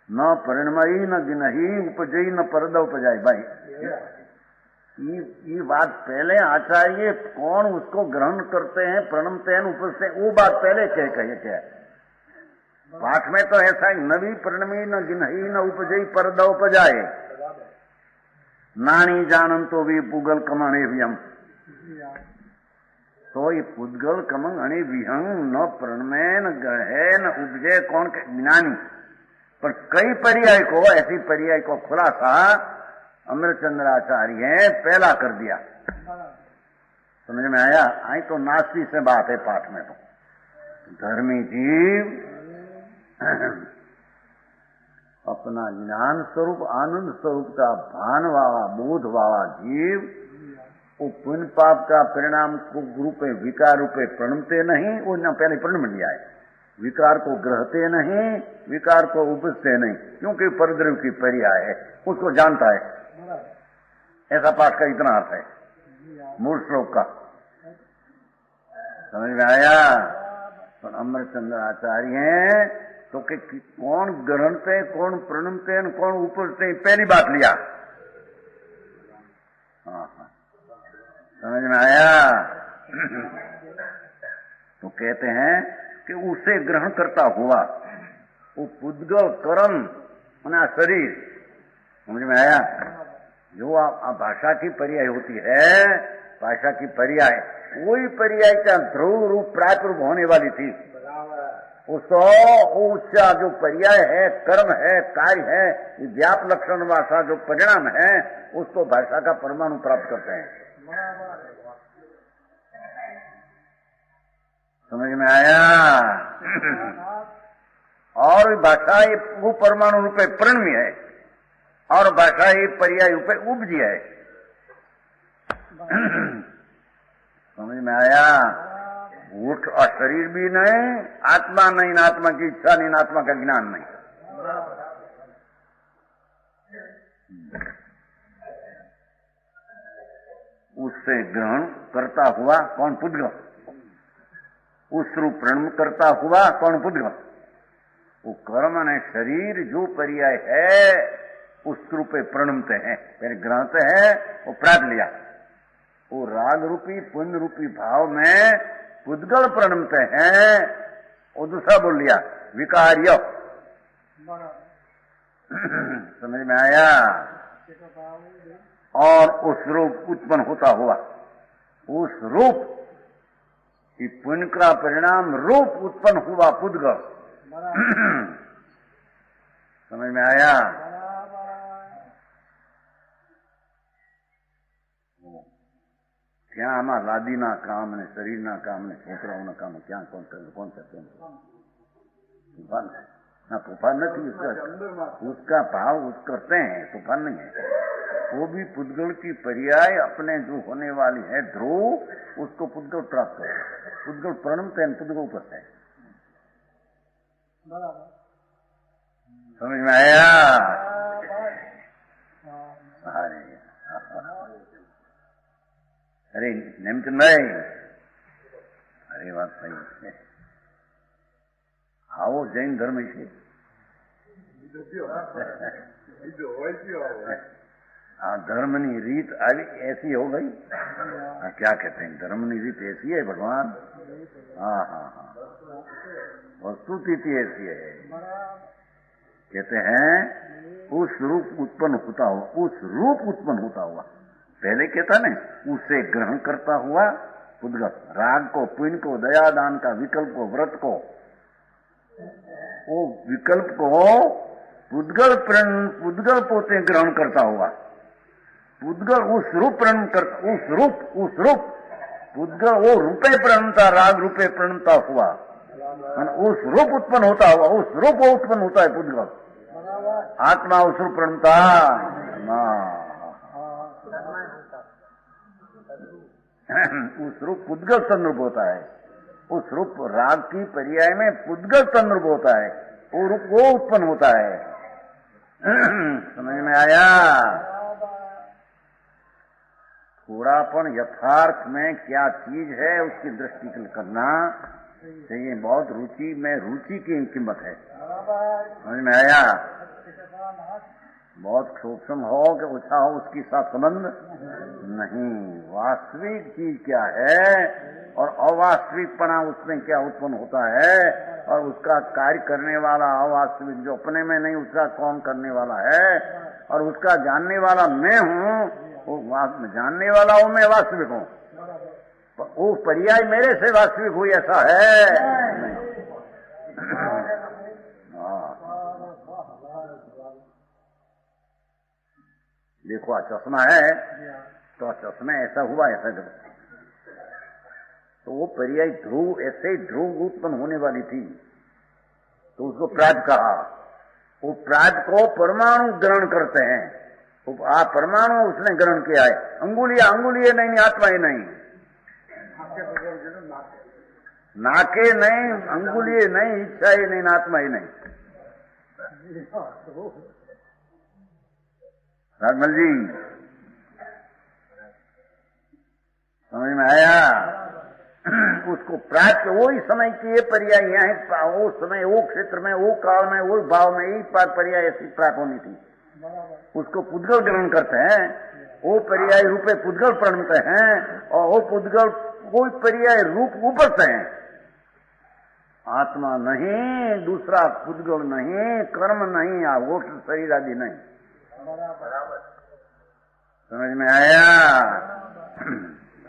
न परिणमयी न गिनही उपजई न परद उपजाए। भाई ये बात पहले आचार्य कौन उसको ग्रहण करते हैं, प्रणमते हैं, उपजते हैं, वो बात पहले कहे क्या। पाठ में तो ऐसा ही नवी परिणमी न गिनही न उपजई परद उपजाए नानी जानन तो भी पुगल कमणे विहम। तो ये पुद्गल कमंग अणे विहंग न प्रणमे न गहे न उपजे कौन के ज्ञानी। पर कई पर्याय को, ऐसी पर्याय को खुलासा अमृतचंद्राचार्य पहला कर दिया। समझ में आया? आई तो नास्ती से बात है पाठ में। तो धर्मी जीव अपना ज्ञान स्वरूप आनंद स्वरूप का भान वाला बोध वाला जीव वो पुण्य पाप का परिणाम को रूपे विकार रूपे प्रणमते नहीं, वो न पहले प्रणम लिया है। विकार को ग्रहते नहीं, विकार को उपजते नहीं, क्योंकि परद्रव्य की पर्याय है, उसको जानता है। ऐसा पाठ का इतना अर्थ है मूल श्लोक का। समझ में आया? तो अमृतचंद्र आचार्य तो कि कौन ग्रहणते, कौन प्रणमते, कौन उपजते, पहली बात लिया। समझ में आया? तो कहते हैं कि उसे ग्रहण करता हुआ वो पुद्गल कर्म अपना शरीर। समझ में आया? जो आप भाषा की पर्याय होती है, भाषा की पर्याय वही पर्याय का ध्रुव रूप प्राप्त रूप होने वाली थी। उसका जो पर्याय है, कर्म है, कार्य है, व्याप लक्षण भाषा जो परिणाम है, उसको भाषा का परमाणु प्राप्त करते हैं। समझ में आया? और भाषा वो परमाणु रूपे प्रणवी है और भाषा ही पर्याय रूपे उपजी है। समझ में आया? उठ और शरीर भी नहीं, आत्मा नहीं, न आत्मा की इच्छा नहीं, न आत्मा का ज्ञान नहीं। उससे ग्रहण करता हुआ कौन? पुद्गल। उस रूप प्रणम करता हुआ कौन? पुद्गल। वो कर्म ने शरीर जो पर्याय है उस रूपे प्रणमते हैं, फिर ग्रहते हैं, वो प्राप्त लिया। वो राग रूपी पुण्य रूपी भाव में पुद्गल प्रणमते हैं, वो दूसरा बोल लिया विकार्य। समझ में आया? और उस रूप उत्पन्न होता हुआ, उस रूप की पुण्य का परिणाम रूप उत्पन्न हुआ पुद्गल। समझ में आया? क्या आमा लादी ना काम ने, शरीर ना काम ने, छोकराओं ना काम, क्या कौन करते हैं? तूफान नहीं उसका भाव उस करते हैं, तूफान नहीं है। वो भी पुद्गल की पर्याय अपने जो होने वाली है ध्रुव, उसको पुद्गल प्राप्त है। पुद्गल प्रणमते हैं, पुद्गल करते हैं। समझ में आया? अरे नेमचंद भाई, अरे बात सही है। आओ जैन धर्म से धर्मनी रीत આવી ऐसी हो गई। क्या कहते हैं? धर्मनी रीत ऐसी है भगवान। हाँ हाँ हाँ, वस्तुस्थिति ऐसी है। कहते हैं उस रूप उत्पन्न होता हुआ, उस रूप उत्पन्न होता हुआ। पहले कहता ना, उसे ग्रहण करता हुआ पुद्गल, राग को, पुण्य को, दया दान का, विकल्प को, व्रत को, वो विकल्प को पुद्गल पोते ग्रहण करता हुआ, पुद्गल उस रूप प्रणम करता, उस रूप पुद्गल वो रूपे प्रणमता, राग रूपे प्रणमता हुआ, उस रूप उत्पन्न होता हुआ, उस रूप उत्पन्न होता है पुद्गल। आत्मा उस रूप प्रणमता उस रूप पुद्गल तन्रूप होता है। उस रूप राग की पर्याय में पुद्गल तन्रूप होता है, वो रूप वो उत्पन्न होता है। समझ में आया? थोड़ापन यथार्थ में क्या चीज है उसकी दृष्टि करना चाहिए। बहुत रुचि में रुचि की कीमत है। समझ में आया? बहुत सूक्ष्म हो कि ओछा हो उसके साथ संबंध नहीं। वास्तविक चीज क्या है और अवास्तविकपना उसमें क्या उत्पन्न होता है, और उसका कार्य करने वाला अवास्तविक जो अपने में नहीं, उसका कौन करने वाला है, और उसका जानने वाला मैं हूँ, वो जानने वाला हूँ, मैं वास्तविक हूँ। वो पर्याय मेरे से वास्तविक हुई ऐसा है? देखो चश्मा है तो चश्मा ऐसा हुआ, ऐसा तो वो पर्याय ध्रुव, ऐसे ध्रुव उत्पन्न होने वाली थी तो उसको प्राग कहा। वो प्राग को परमाणु ग्रहण करते हैं। परमाणु उसने ग्रहण किया है। अंगुलिये नहीं, आत्मा ही नहीं, नाके नहीं, अंगुलिये नहीं, इच्छा ही नहीं, आत्मा ही नहीं। राजमल जी समझ में आया? उसको प्राप्त वही समय की ये पर्याय यहाँ, वो समय, वो क्षेत्र में, वो काल में, वो भाव में यही पर्याय ऐसी प्राप्त होनी थी। उसको पुद्गल ग्रहण करते हैं, वो पर्याय रूपे पुद्गल प्रणमते हैं, और वो पुद्गल कोई पर्याय रूप ऊपर से हैं। आत्मा नहीं, दूसरा पुद्गल नहीं, कर्म नहीं, वो शरीर आदि नहीं। समझ में आया?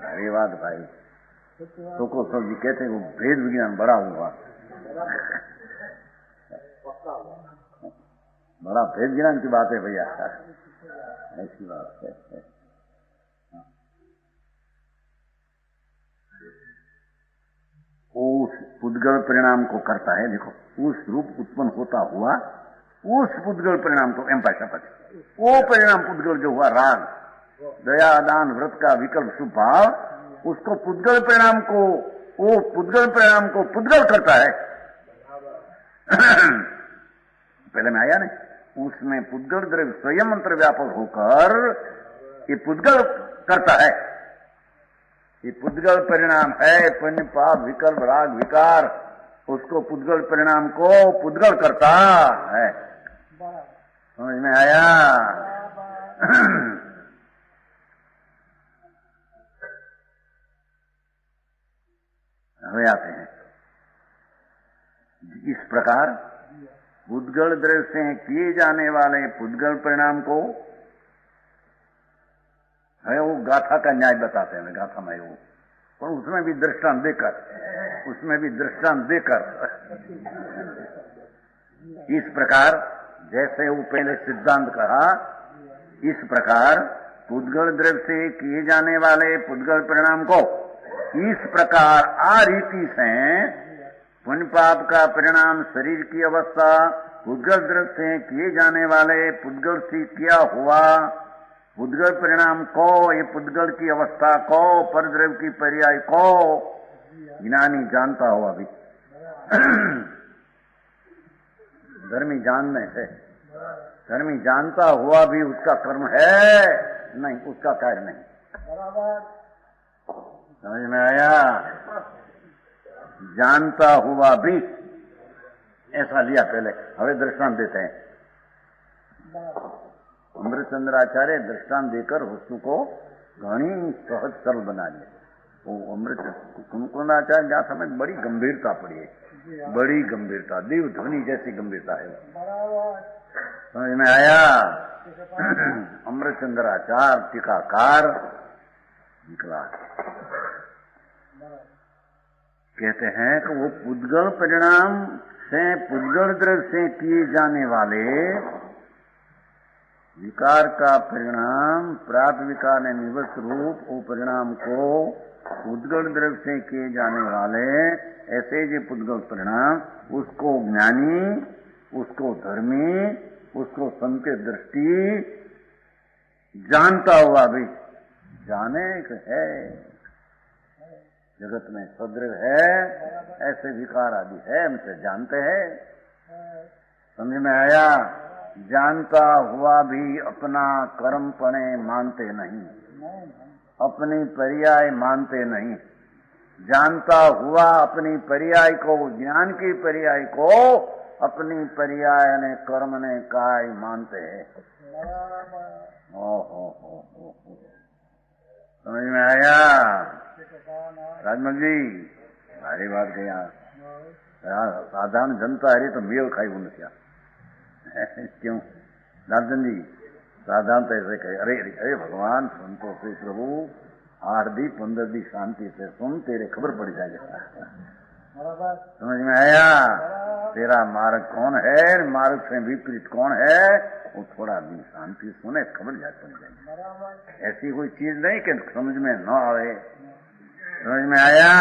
अरे बात भाई, तो को सब जी कहते हैं वो भेद विज्ञान बड़ा हुआ, बड़ा भेद विज्ञान की बात है भैया, ऐसी बात है। उस पुद्गल परिणाम को करता है। देखो, उस रूप उत्पन्न होता हुआ उस पुद्गल परिणाम को एम पाशा पति, वो परिणाम पुद्गल जो हुआ, राग, दया, दान, व्रत का विकल्प, शुभ भाव, उसको पुद्गल परिणाम को वो पुद्गल परिणाम को पुद्गल करता है। पहले में आया नहीं, उसमें पुद्गल द्रव्य स्वयं अंतर व्यापक होकर ये पुद्गल करता है। ये पुद्गल परिणाम है, पुण्य पाप विकल्प राग विकार, उसको पुद्गल परिणाम को पुद्गल करता है। समझ में आया? हमें आते हैं इस प्रकार पुद्गल द्रव्य से किए जाने वाले पुद्गल परिणाम को है, वो गाथा का न्याय बताते हैं, गाथा में वो, और उसमें भी दृष्टांत देकर, इस प्रकार जैसे वो पहले सिद्धांत कहा, इस प्रकार पुद्गल द्रव्य से किए जाने वाले पुद्गल परिणाम को इस प्रकार आ रीति से पुण्य पाप का परिणाम शरीर की अवस्था पुद्गल द्रव्य से किए जाने वाले पुद्गल से किया हुआ पुद्गल परिणाम को, ये पुद्गल की अवस्था को, परद्रव्य की पर्याय को ज्ञानी जानता हुआ भी धर्मी जानने से, धर्मी जानता हुआ भी उसका कर्म है नहीं, उसका कार्य नहीं। समझ में आया? जानता हुआ भी ऐसा लिया पहले, हमें दृष्टांत देते हैं। अमृतचंद्राचार्य दृष्टांत देकर वस्तु को घनी सहज सरल बना दिया। वो अमृत कुमकुंडाचार्य गाथा में बड़ी गंभीरता पड़ी है, बड़ी गंभीरता, देव ध्वनि जैसी गंभीरता है। समझ में आया? अमृतचंद्राचार्य टीकाकार निकला, कहते हैं कि वो पुद्गल परिणाम से, पुद्गल द्रव्य से किए जाने वाले विकार का परिणाम प्राप्त विकार ने निवृत्त रूप वो परिणाम को पुद्गल द्रव्य से किए जाने वाले ऐसे जो पुद्गल परिणाम, उसको ज्ञानी, उसको धर्मी, उसको संत दृष्टि जानता हुआ भी, जाने है जगत में सदृव है, ऐसे विकार आदि है, हमसे जानते हैं। समझ में आया? जानता हुआ भी अपना कर्मपणे मानते नहीं, अपनी पर्याय मानते नहीं। जानता हुआ अपनी पर्याय को, ज्ञान की पर्याय को अपनी पर्याय ने कर्म ने काय मानते हैं। हो समझ में आया? राजमल जी भारी बात गया, साधारण जनता है तो मेल खाई उन क्या क्यों राजन जी? साधारण तो ऐसे कहे, अरे अरे अरे भगवान संतों से प्रभु 8 दी 15 दी शांति से सुन, तेरे खबर पड़ जाएगा। समझ में आया? तेरा मार्ग कौन है, मार्ग से विपरीत कौन है, वो थोड़ा भी शांति सुने, खबर जा पड़ जाएगी। ऐसी कोई चीज नहीं कि समझ में न आवे। समझ में आया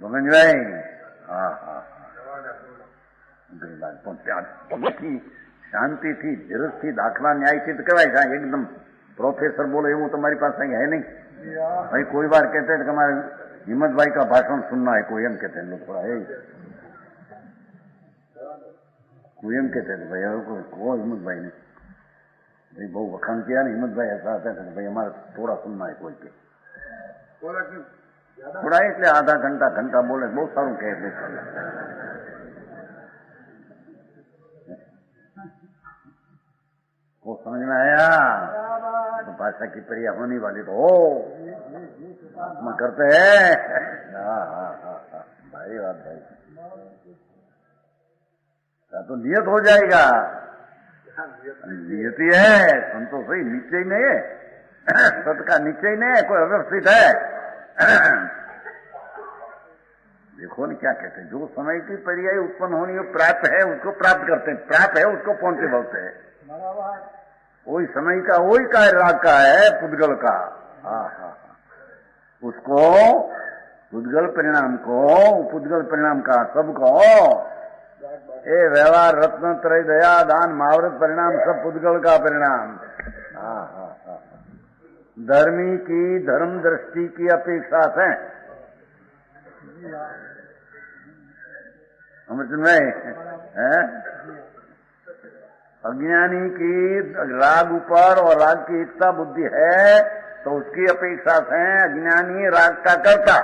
गोविंद भाई? हाँ हाँ शांति थी, धीरज थी, दाखला न्याय थी तो कहवाय था एकदम प्रोफेसर बोले એવું તમારી પાસે है नहीं भाई। कोई बार कहते हैं कि हमारे हिम्मत भाई का भाषण सुनना है, कोई एम कहते हैं लोग, थोड़ा कोई एम कहते हैं भाई को हिम्मत भाई ने भाई बहु वखाण किया ना, हिम्मत भाई ऐसा आता है भाई हमारे थोड़ा सुनना है कोई के थोड़ा, એટલે आधा घंटा बोले बहुत सारू कहे। वो समझ में आया? तो भाषा की प्रिया होने वाली तो हो आत्मा करते हैं। भाई बात भाई, तो नियत हो जाएगा, नियति है संतोष ही, निश्चय नहीं है, सत का निश्चय नहीं है, कोई अव्यवस्थित है। देखो न क्या कहते हैं, जो समय की पर्याय उत्पन्न होनी हो, प्राप्त है उसको प्राप्त करते हैं, प्राप्त है उसको पहुंचे बोलते हैं। वही समय का वही का राग का है, पुद्गल का। उसको पुद्गल परिणाम को, पुद्गल परिणाम का सबको ये व्यवहार रत्न त्रय दया दान महाव्रत परिणाम सब पुद्गल का परिणाम। धर्मी की धर्म दृष्टि की अपेक्षा से समझ में है? अज्ञानी की राग ऊपर और राग की इच्छा बुद्धि है तो उसकी अपेक्षा से अज्ञानी राग का कर्ता,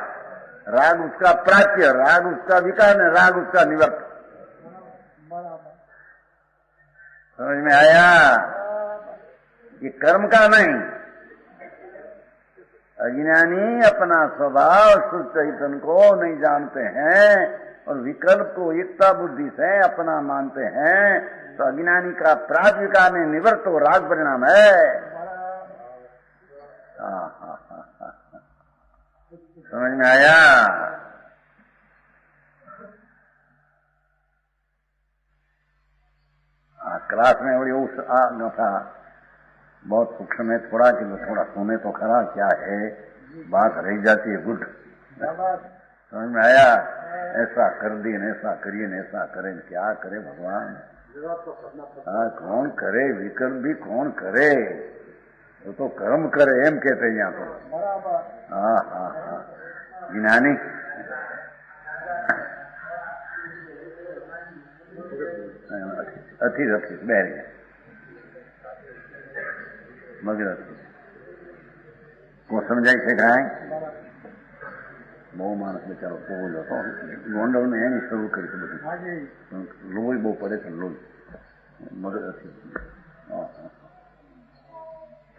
राग उसका प्राच्य, राग उसका विकार, राग उसका निवर्त। समझ में आया? ये कर्म का नहीं। अज्ञानी अपना स्वभाव शुद्ध चैतन्य को नहीं जानते हैं और विकल्प को एकता बुद्धि से अपना मानते हैं, तो अज्ञानी का प्राग विकार में निवर्त हो राग परिणाम है। समझ में आया? क्लास में बड़ी उस न था, बहुत सूक्ष्म है थोड़ा, कि थोड़ा सुने तो खरा क्या है, बात रह जाती है गुड। समझ में आया? ऐसा कर दिए, ऐसा करिए, ऐसा करें, क्या करे भगवान? कौन करे? विकल्प भी कौन करे? वो तो कर्म करे एम कहते हैं यहाँ पर। हाँ ज्ञानी अथी रखी बैर मगर को समझाई सिखाए બહુ માણસ બિચારો પોવો જ હતો, ગોંડલ ને એની શરૂ કરી બધું, લોહી બહુ પડે છે, લોહી મગજ હતી।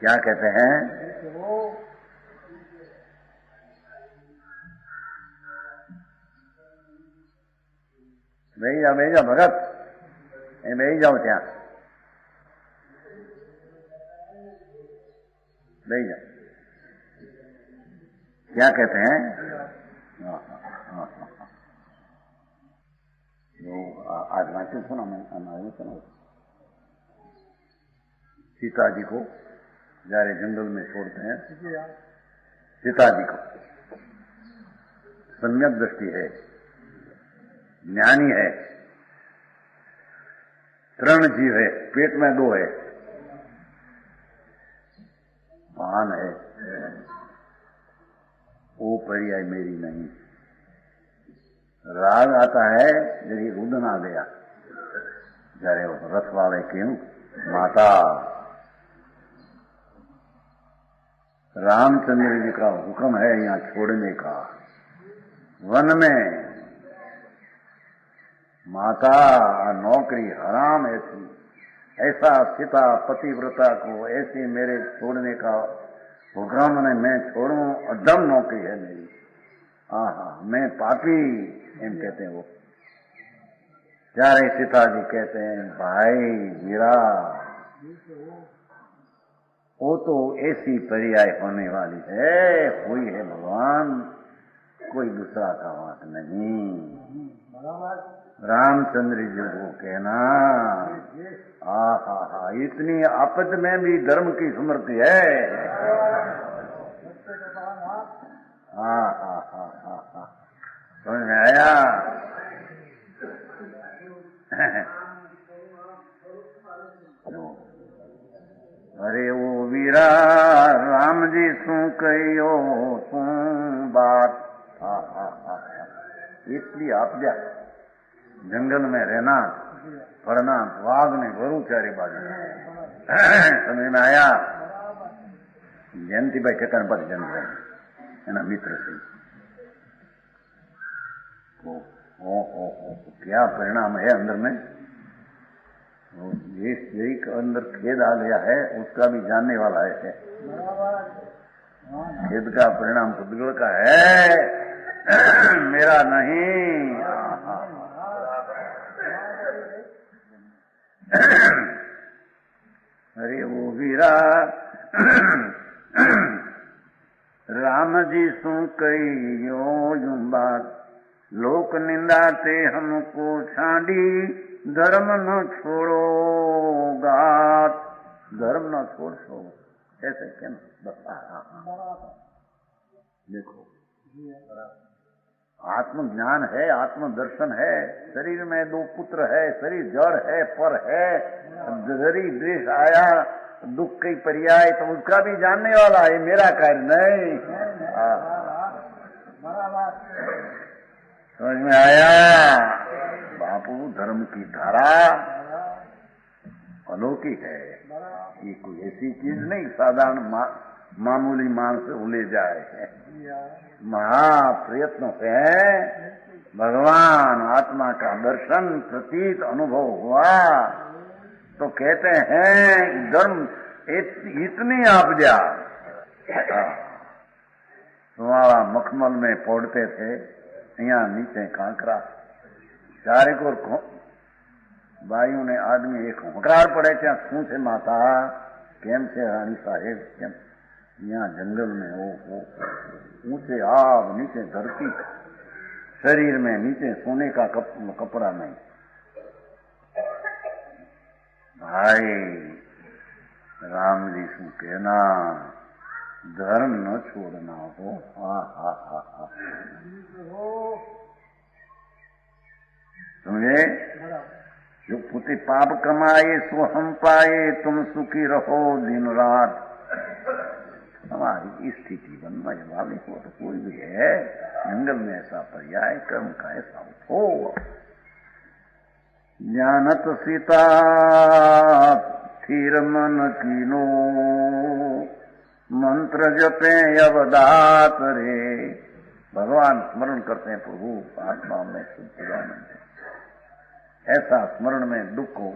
क्या कहते हैं? બેહી જાઓ ભગત, એ બેહી જાઓ, ત્યાં બેહી जाओ। क्या कहते हैं? आज वाक्य सुना मैं सुना, सीता जी को जारे जंगल में छोड़ते हैं, सीता जी को सम्यक दृष्टि है, ज्ञानी है, तृण जीव है, पेट में 2 है, भान है, वो पर्याय मेरी नहीं। राग आता है यदि रुदन आ गया, जरे रथ वाले क्यों माता रामचंद्र जी का हुक्म है यहाँ छोड़ने का, वन में माता नौकरी हराम ऐसी, ऐसा सीता पतिव्रता को ऐसे मेरे छोड़ने का हुक्म ने मैं छोड़ू, अदम नौकरी है मेरी। मैं पापी एम कहते हैं वो। प्यारे सीता जी कहते हैं भाई वीरा, वो तो ऐसी पर्याय होने वाली है, हुई है भगवान, कोई दूसरा का बात नहीं। रामचंद्र जी को कहना, इतनी आपद में भी धर्म की स्मृति है। समझ में आया? अरे वो वीरा राम जी शू कहो शू बात, इसलिए आप जा जंगल में रहना पढ़ना, वाघ ने वरू चारे बाजू। समझ में आया? जयंती भाई ठेकान पर जंगल एना मित्र से क्या परिणाम है अंदर में, यही अंदर खेद आ गया है, उसका भी जानने वाला है। खेद का परिणाम खुदगुड़ का है, मेरा नहीं। अरे वो वीरा राम जी सु कहियो यूं बात, लोक निंदा ते हमको छाड़ी, धर्म न छोड़ो गात, धर्म न छोड़ सो, ऐसे क्या? देखो आत्मज्ञान है, आत्मदर्शन है, शरीर में 2 पुत्र है, शरीर जड़ है, पर है, शरीर द्वेष आया, दुख की पर्याय, तो उसका भी जानने वाला है, मेरा कार्य नहीं। समझ में आया? बापू, धर्म की धारा अलौकिक है। ये कोई ऐसी चीज नहीं साधारण मामूली मानस ले जाए। महाप्रयत्नों से भगवान आत्मा का दर्शन प्रतीत अनुभव हुआ तो कहते हैं धर्म इतनी आपदा। तुम्हारा मखमल में पौड़ते थे, यहाँ नीचे कांकरा चारे को भाइयों ने आदमी एक होकार पड़े क्या शू से माता केम से रानी साहेब केम यहाँ जंगल में हो ऊंचे आग नीचे धरती शरीर में नीचे सोने का कपड़ा नहीं। भाई राम जी शू कहना धर्म न छोड़ना हो। हा समझे? जो पुते पाप कमाए सो हम पाए, तुम सुखी रहो दिन रात। हमारी स्थिति बनने वाले हो तो कोई भी है जंगल में ऐसा पर्याय कर्म का ऐसा हो। जानत सीता थीर मन कीनो, मंत्र जपे अवदात रे। भगवान स्मरण करते हैं प्रभु आत्मा में शुद्धिदानंद है। ऐसा स्मरण में दुख को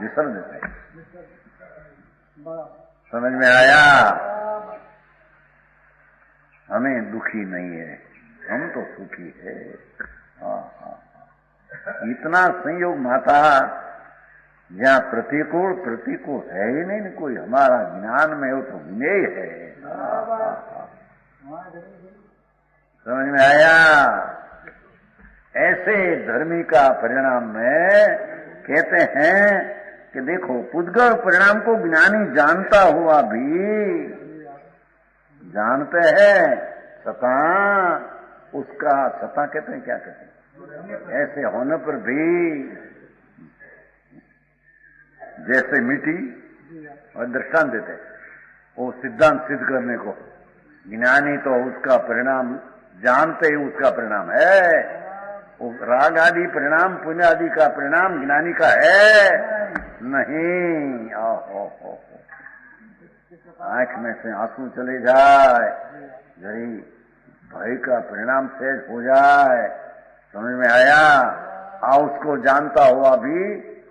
विसर देते हैं। समझ में आया? हमें दुखी नहीं है, हम तो सुखी है। इतना संयोग माता जहाँ प्रतिकूल है ही नहीं कोई। हमारा ज्ञान में वो तो विनय है। समझ में आया? ऐसे धर्मी का परिणाम में कहते हैं कि देखो पुद्गल परिणाम को ज्ञानी जानता हुआ भी जानते हैं सता उसका सता कहते हैं क्या कहते हैं, ऐसे होने पर भी जैसे मिट्टी और दृष्टांत देते वो सिद्धांत सिद्ध करने को। ज्ञानी तो उसका परिणाम जानते ही उसका परिणाम है। वो राग आदि परिणाम पुण्य आदि का परिणाम ज्ञानी का है नहीं। आंख में से आंसू चले जाए, जरी भय का परिणाम सहज हो जाए। समझ में आया? उसको जानता हुआ भी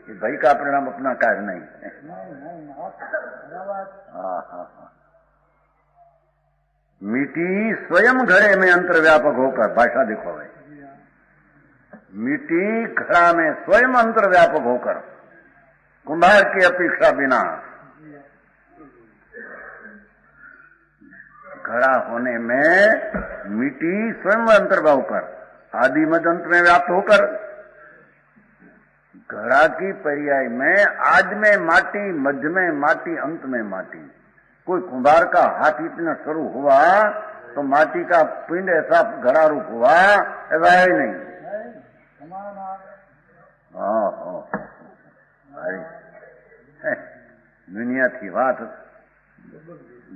कि भय का परिणाम अपना कार्य नहीं है। मिट्टी स्वयं घड़े में अंतर्व्यापक होकर, भाषा देखो भाई, मिट्टी घड़ा में स्वयं अंतर्व्यापक होकर कुंभार की अपेक्षा बिना घड़ा होने में मिट्टी स्वयं अंतर्भाव कर आदि मध्य अंत में व्याप्त होकर घड़ा की पर्याय में आज में माटी, मध्य में माटी, अंत में माटी। कोई कुंभार का हाथ इतना शुरू हुआ तो माटी का पिंड ऐसा घड़ा रूप हुआ, ऐसा है ही नहीं। दुनिया की बात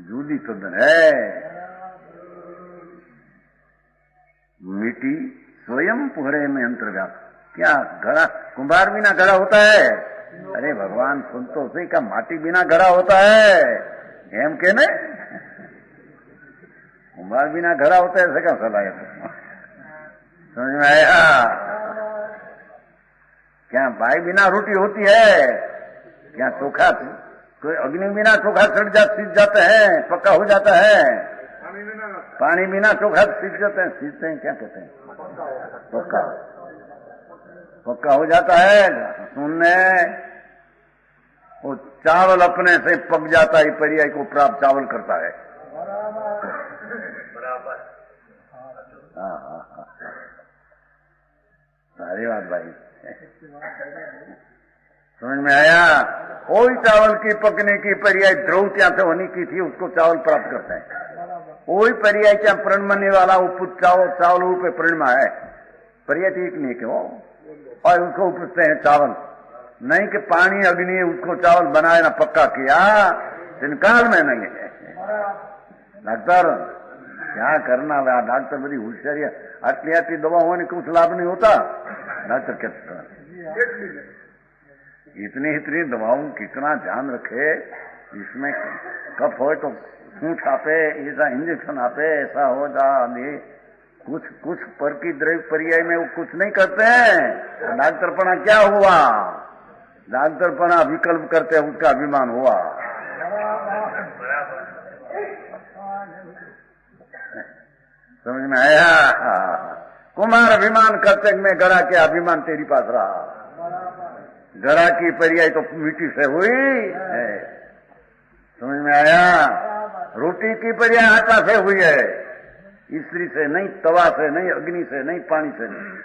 जूदी तद्दन है। मिट्टी स्वयं पुहरे में अंतर्व्याप्त। क्या घड़ा कुंभार बिना घड़ा होता है? अरे भगवान सुन तो सही, क्या माटी बिना घड़ा होता है? एम के ने कुंभार बिना घड़ा होता है, ऐसे क्या सलाह है? समझ में आया? क्या भाई बिना रोटी होती है? क्या चोखा कोई अग्नि बिना चोखा सीज जाते हैं, पक्का हो जाता है? पानी बिना चोखा सीज जाते हैं, सीजते हैं क्या कहते हैं? पक्का हो जाता है। सुनने वो चावल अपने से पक जाता है, पर्याय को प्राप्त चावल करता है। सारी बात भाई समझ में आया? कोई चावल की पकने की पर्याय ध्रुव क्या से होने की थी, उसको चावल प्राप्त करते हैं। कोई पर्याय क्या प्रणमने वाला उपज चावल रूप प्रणमा है, पर्याय ठीक नहीं क्यों? और उसको उपजते हैं चावल, नहीं कि पानी अग्नि उसको चावल बनाए ना पक्का किया, दिन काल में नहीं है लगता। क्या करना है डॉक्टर बड़ी होशियारी आटली आटली दवा होने कुछ लाभ नहीं होता डॉक्टर कहता इतनी इतनी दवाओं कितना ध्यान रखे इसमें कफ हो तो सूंठ आपे ऐसा इंजेक्शन आपे ऐसा हो जा कुछ कुछ पर की द्रव्य पर्याय में वो कुछ नहीं करते हैं तो डॉक्टरपना क्या हुआ डॉक्टरपना विकल्प करते हैं उसका अभिमान हुआ समझ में आया कुमार अभिमान करते मैं गड़ा के अभिमान तेरी पास रहा गड़ा की पर्याय तो मिट्टी से हुई है समझ में आया रोटी की पर्याय आटा से हुई है स्त्री से नहीं तवा से नहीं अग्नि से नहीं पानी से नहीं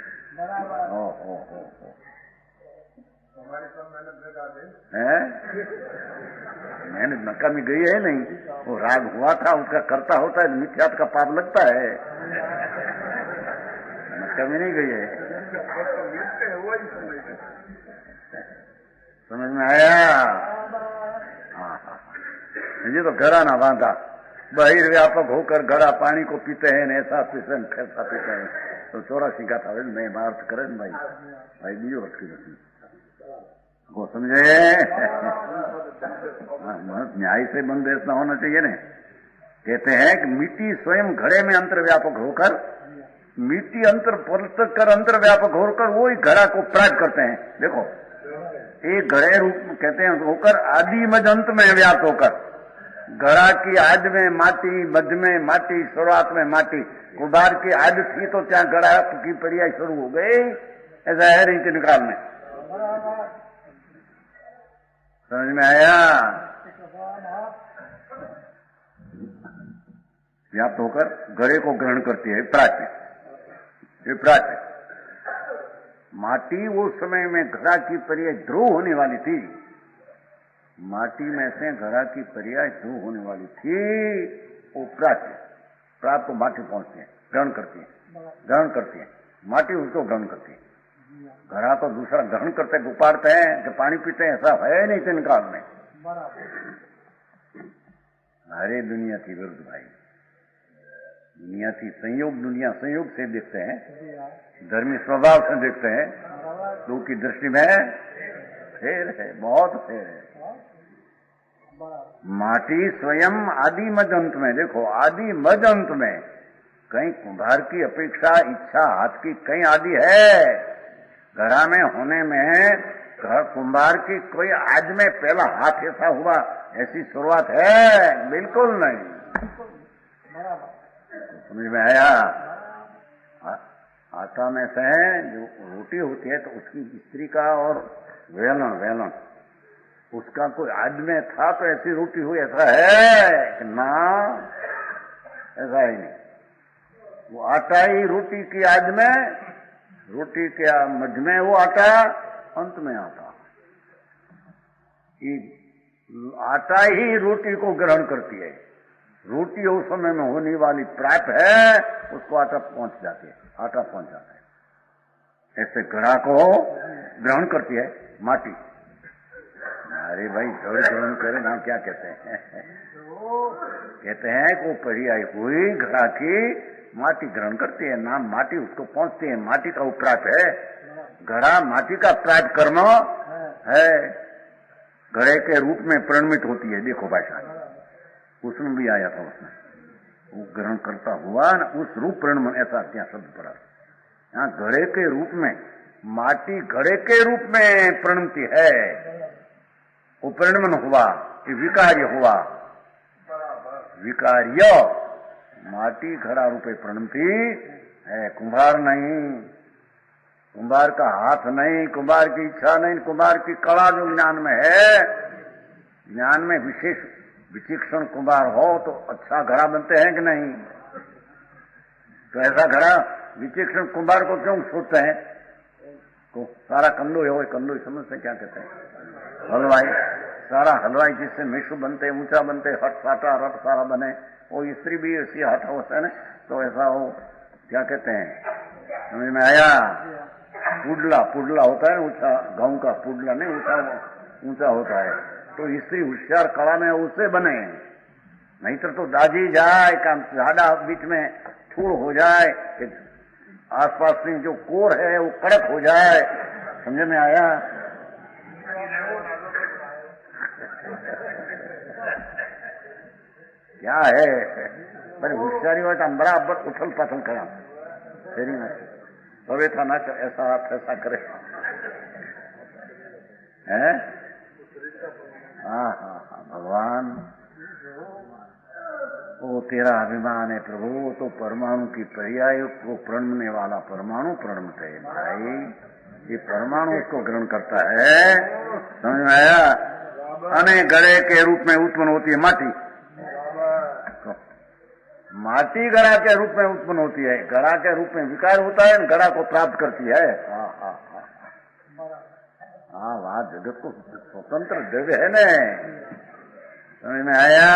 मेहनत नकामी गई है नहीं वो राग हुआ था उसका करता होता है मिथ्यात का पाप लगता है नकामी नहीं गई है समझ में आया ये तो घड़ा ना बांधा बहिर्व्यापक होकर घड़ा पानी को पीते हैं ऐसा पीते हैं फैसा पीते हैं तो 84 का था मैं बात करे भाई भाई बीजो रखी को समझे न्याय से बंद देश न होना चाहिए ना कहते हैं कि मिट्टी स्वयं घड़े में अंतर्व्यापक होकर मिट्टी अंतर पलट कर अंतर्व्यापक होकर वो ही घड़ा को प्राप्त करते हैं देखो एक घड़े रूप कहते हैं होकर आदि मध्य अंत में व्याप्त होकर घड़ा की आद में माटी मध्य में माटी शुरुआत में माटी कुम्हार की आद थी तो क्या घड़ा की पर्याय शुरू हो गई ऐसा है रीति निकाल में समझ में आया व्याप्त होकर घड़े को ग्रहण करती है प्राच्य माटी उस समय में घड़ा की पर्याय ध्रुव होने वाली थी माटी में से घड़ा की पर्याय ध्रुव होने वाली थी वो प्राप्त को माटी पहुंचती है ग्रहण करती है माटी उसको ग्रहण करती है घड़ा तो दूसरा ग्रहण करते उपाड़ते हैं कि पानी पीते हैं ऐसा है नहीं तीन काल में अरे दुनिया थी विरुद्ध भाई दुनिया थी दुनिया संयोग से देखते हैं धर्मी स्वभाव से देखते हैं दो की दृष्टि में फेर है बहुत फेर है माटी स्वयं आदि मजंत में देखो आदि मजंत में कहीं कुम्हार की अपेक्षा इच्छा हाथ की कहीं आदि है घड़ा में होने में कुम्हार की कोई आज में पहला हाथ ऐसा हुआ ऐसी शुरुआत है बिल्कुल नहीं समझ में आया आटा में से जो रोटी होती है तो उसकी स्त्री का और वेलन उसका कोई आज में था तो ऐसी रोटी हुई ऐसा है कि ना ऐसा ही नहीं वो आटा ही रोटी की आज में रोटी के मध्य में वो आटा अंत में आटा आटा ही रोटी को ग्रहण करती है रोटी उस समय में होने वाली प्राप्त है उसको आटा पहुंच जाता है ऐसे घड़ा को ग्रहण करती है माटी अरे भाई जड़ ग्रहण करे ना क्या कहते हैं कहते हैं कि वो पर्याय हुई घड़ा की माटी ग्रहण करती है नाम माटी उसको पहुंचती है माटी का उपरात है घड़ा माटी का प्राप्त कर्म है घड़े के रूप में परिणमित होती है देखो भाषा उसमें भी आया था उसमें वो ग्रहण करता हुआ न उस रूप परिणमन ऐसा क्या शब्द पड़ा यहाँ घड़े के रूप में माटी घड़े के रूप में परिणमती है वो परिणमन हुआ विकार्य हुआ विकार्य माटी घड़ा रूपे प्रणमती है कुम्हार नहीं कुम्हार का हाथ नहीं कुम्हार की इच्छा नहीं कुम्हार की कला जो ज्ञान में है ज्ञान में विशेष विचक्षण कुम्हार हो तो अच्छा घड़ा बनते हैं कि नहीं तो ऐसा घड़ा विचक्षण कुम्हार को क्यों सोचते हैं तो सारा कंदो हो कंदो समझते क्या कहते हैं हलवाई सारा हलवाई जिससे मेशु बनते ऊंचा बनते हट साटा रट सारा बने वो स्त्री भी ऐसी हट होता है ना तो ऐसा हो क्या कहते हैं समझ में आया पुडला होता है ऊंचा गांव का पुडला नहीं ऊंचा होता है तो स्त्री होशियार कला में उससे बने नहीं तो दाजी जाए का झाड़ा बीच में थूड़ हो जाए, आसपास में जो कोर है वो कड़क हो जाए। समझ में आया? क्या है पर होशियारी हो तो हम बराबर उछल पाथल करा तेरी ना तबे था ना ऐसा ऐसा करे है। हाँ हाँ हाँ भगवान वो तेरा अभिमान है प्रभु, तो परमाणु की पर्याय को प्रणमने वाला परमाणु प्रणमते है भाई। ये परमाणु उसको ग्रहण करता है। समझ में आया? अने गड़े के रूप में उत्पन्न होती है माटी, माटी गड़ा के रूप में उत्पन्न होती है, गड़ा के रूप में विकार होता है, गड़ा को प्राप्त करती है। हाँ हाँ हाँ हाँ, वहां जगत को स्वतंत्र दिव्य है न। समझ में आया?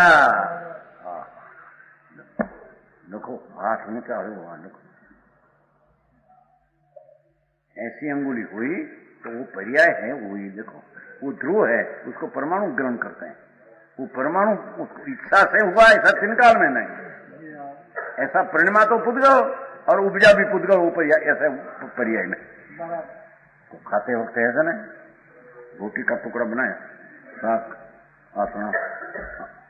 हाँ देखो हाथ में क्या हुआ, देखो ऐसी अंगुली हुई तो वो पर्याय है, वही देखो वो ध्रुव है, उसको परमाणु ग्रहण करते हैं। वो परमाणु इच्छा से हुआ, ऐसा तिनकाल में नहीं। ऐसा परिणमा तो पुद्गल और उपजा भी पुद्गल, वो पर्याय ऐसा पर्याय में। तो खाते वक्त ऐसा ना रोटी का टुकड़ा बनाया, शाक आसना,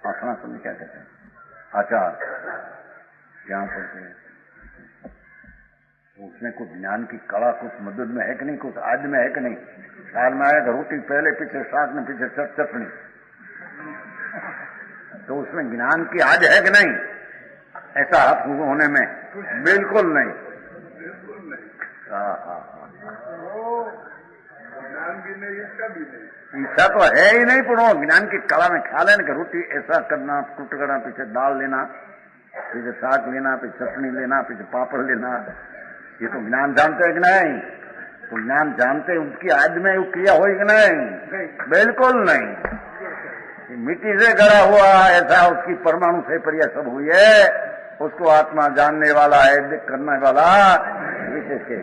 आसना सुनने क्या कहते हैं, आचार ज्ञान पढ़ते हैं। उसमें कुछ ज्ञान की कला कुछ मदद में है कि नहीं, कुछ आदि में है कि नहीं। साल में आएगा रोटी पहले पीछे, शाक में पीछे चटनी, तो उसमें ज्ञान की आद है कि नहीं? ऐसा हाथ होने में बिल्कुल नहीं। हाँ हाँ ईसा तो है ही नहीं, पर वो ज्ञान की कला में ख्याल है ना कि रोटी ऐसा करना, टुकड़ा पीछे दाल लेना, पीछे साग लेना, पीछे चटनी लेना, पीछे पापड़ लेना, ये तो ज्ञान जानते हैं कि नहीं? तो ज्ञान जानते उसकी आद में वो क्रिया हो कि नहीं? बिल्कुल नहीं। मिट्टी से गड़ा हुआ ऐसा उसकी परमाणु से पर्याय सब हुई है, उसको आत्मा जानने वाला है, करने वाला विशेष के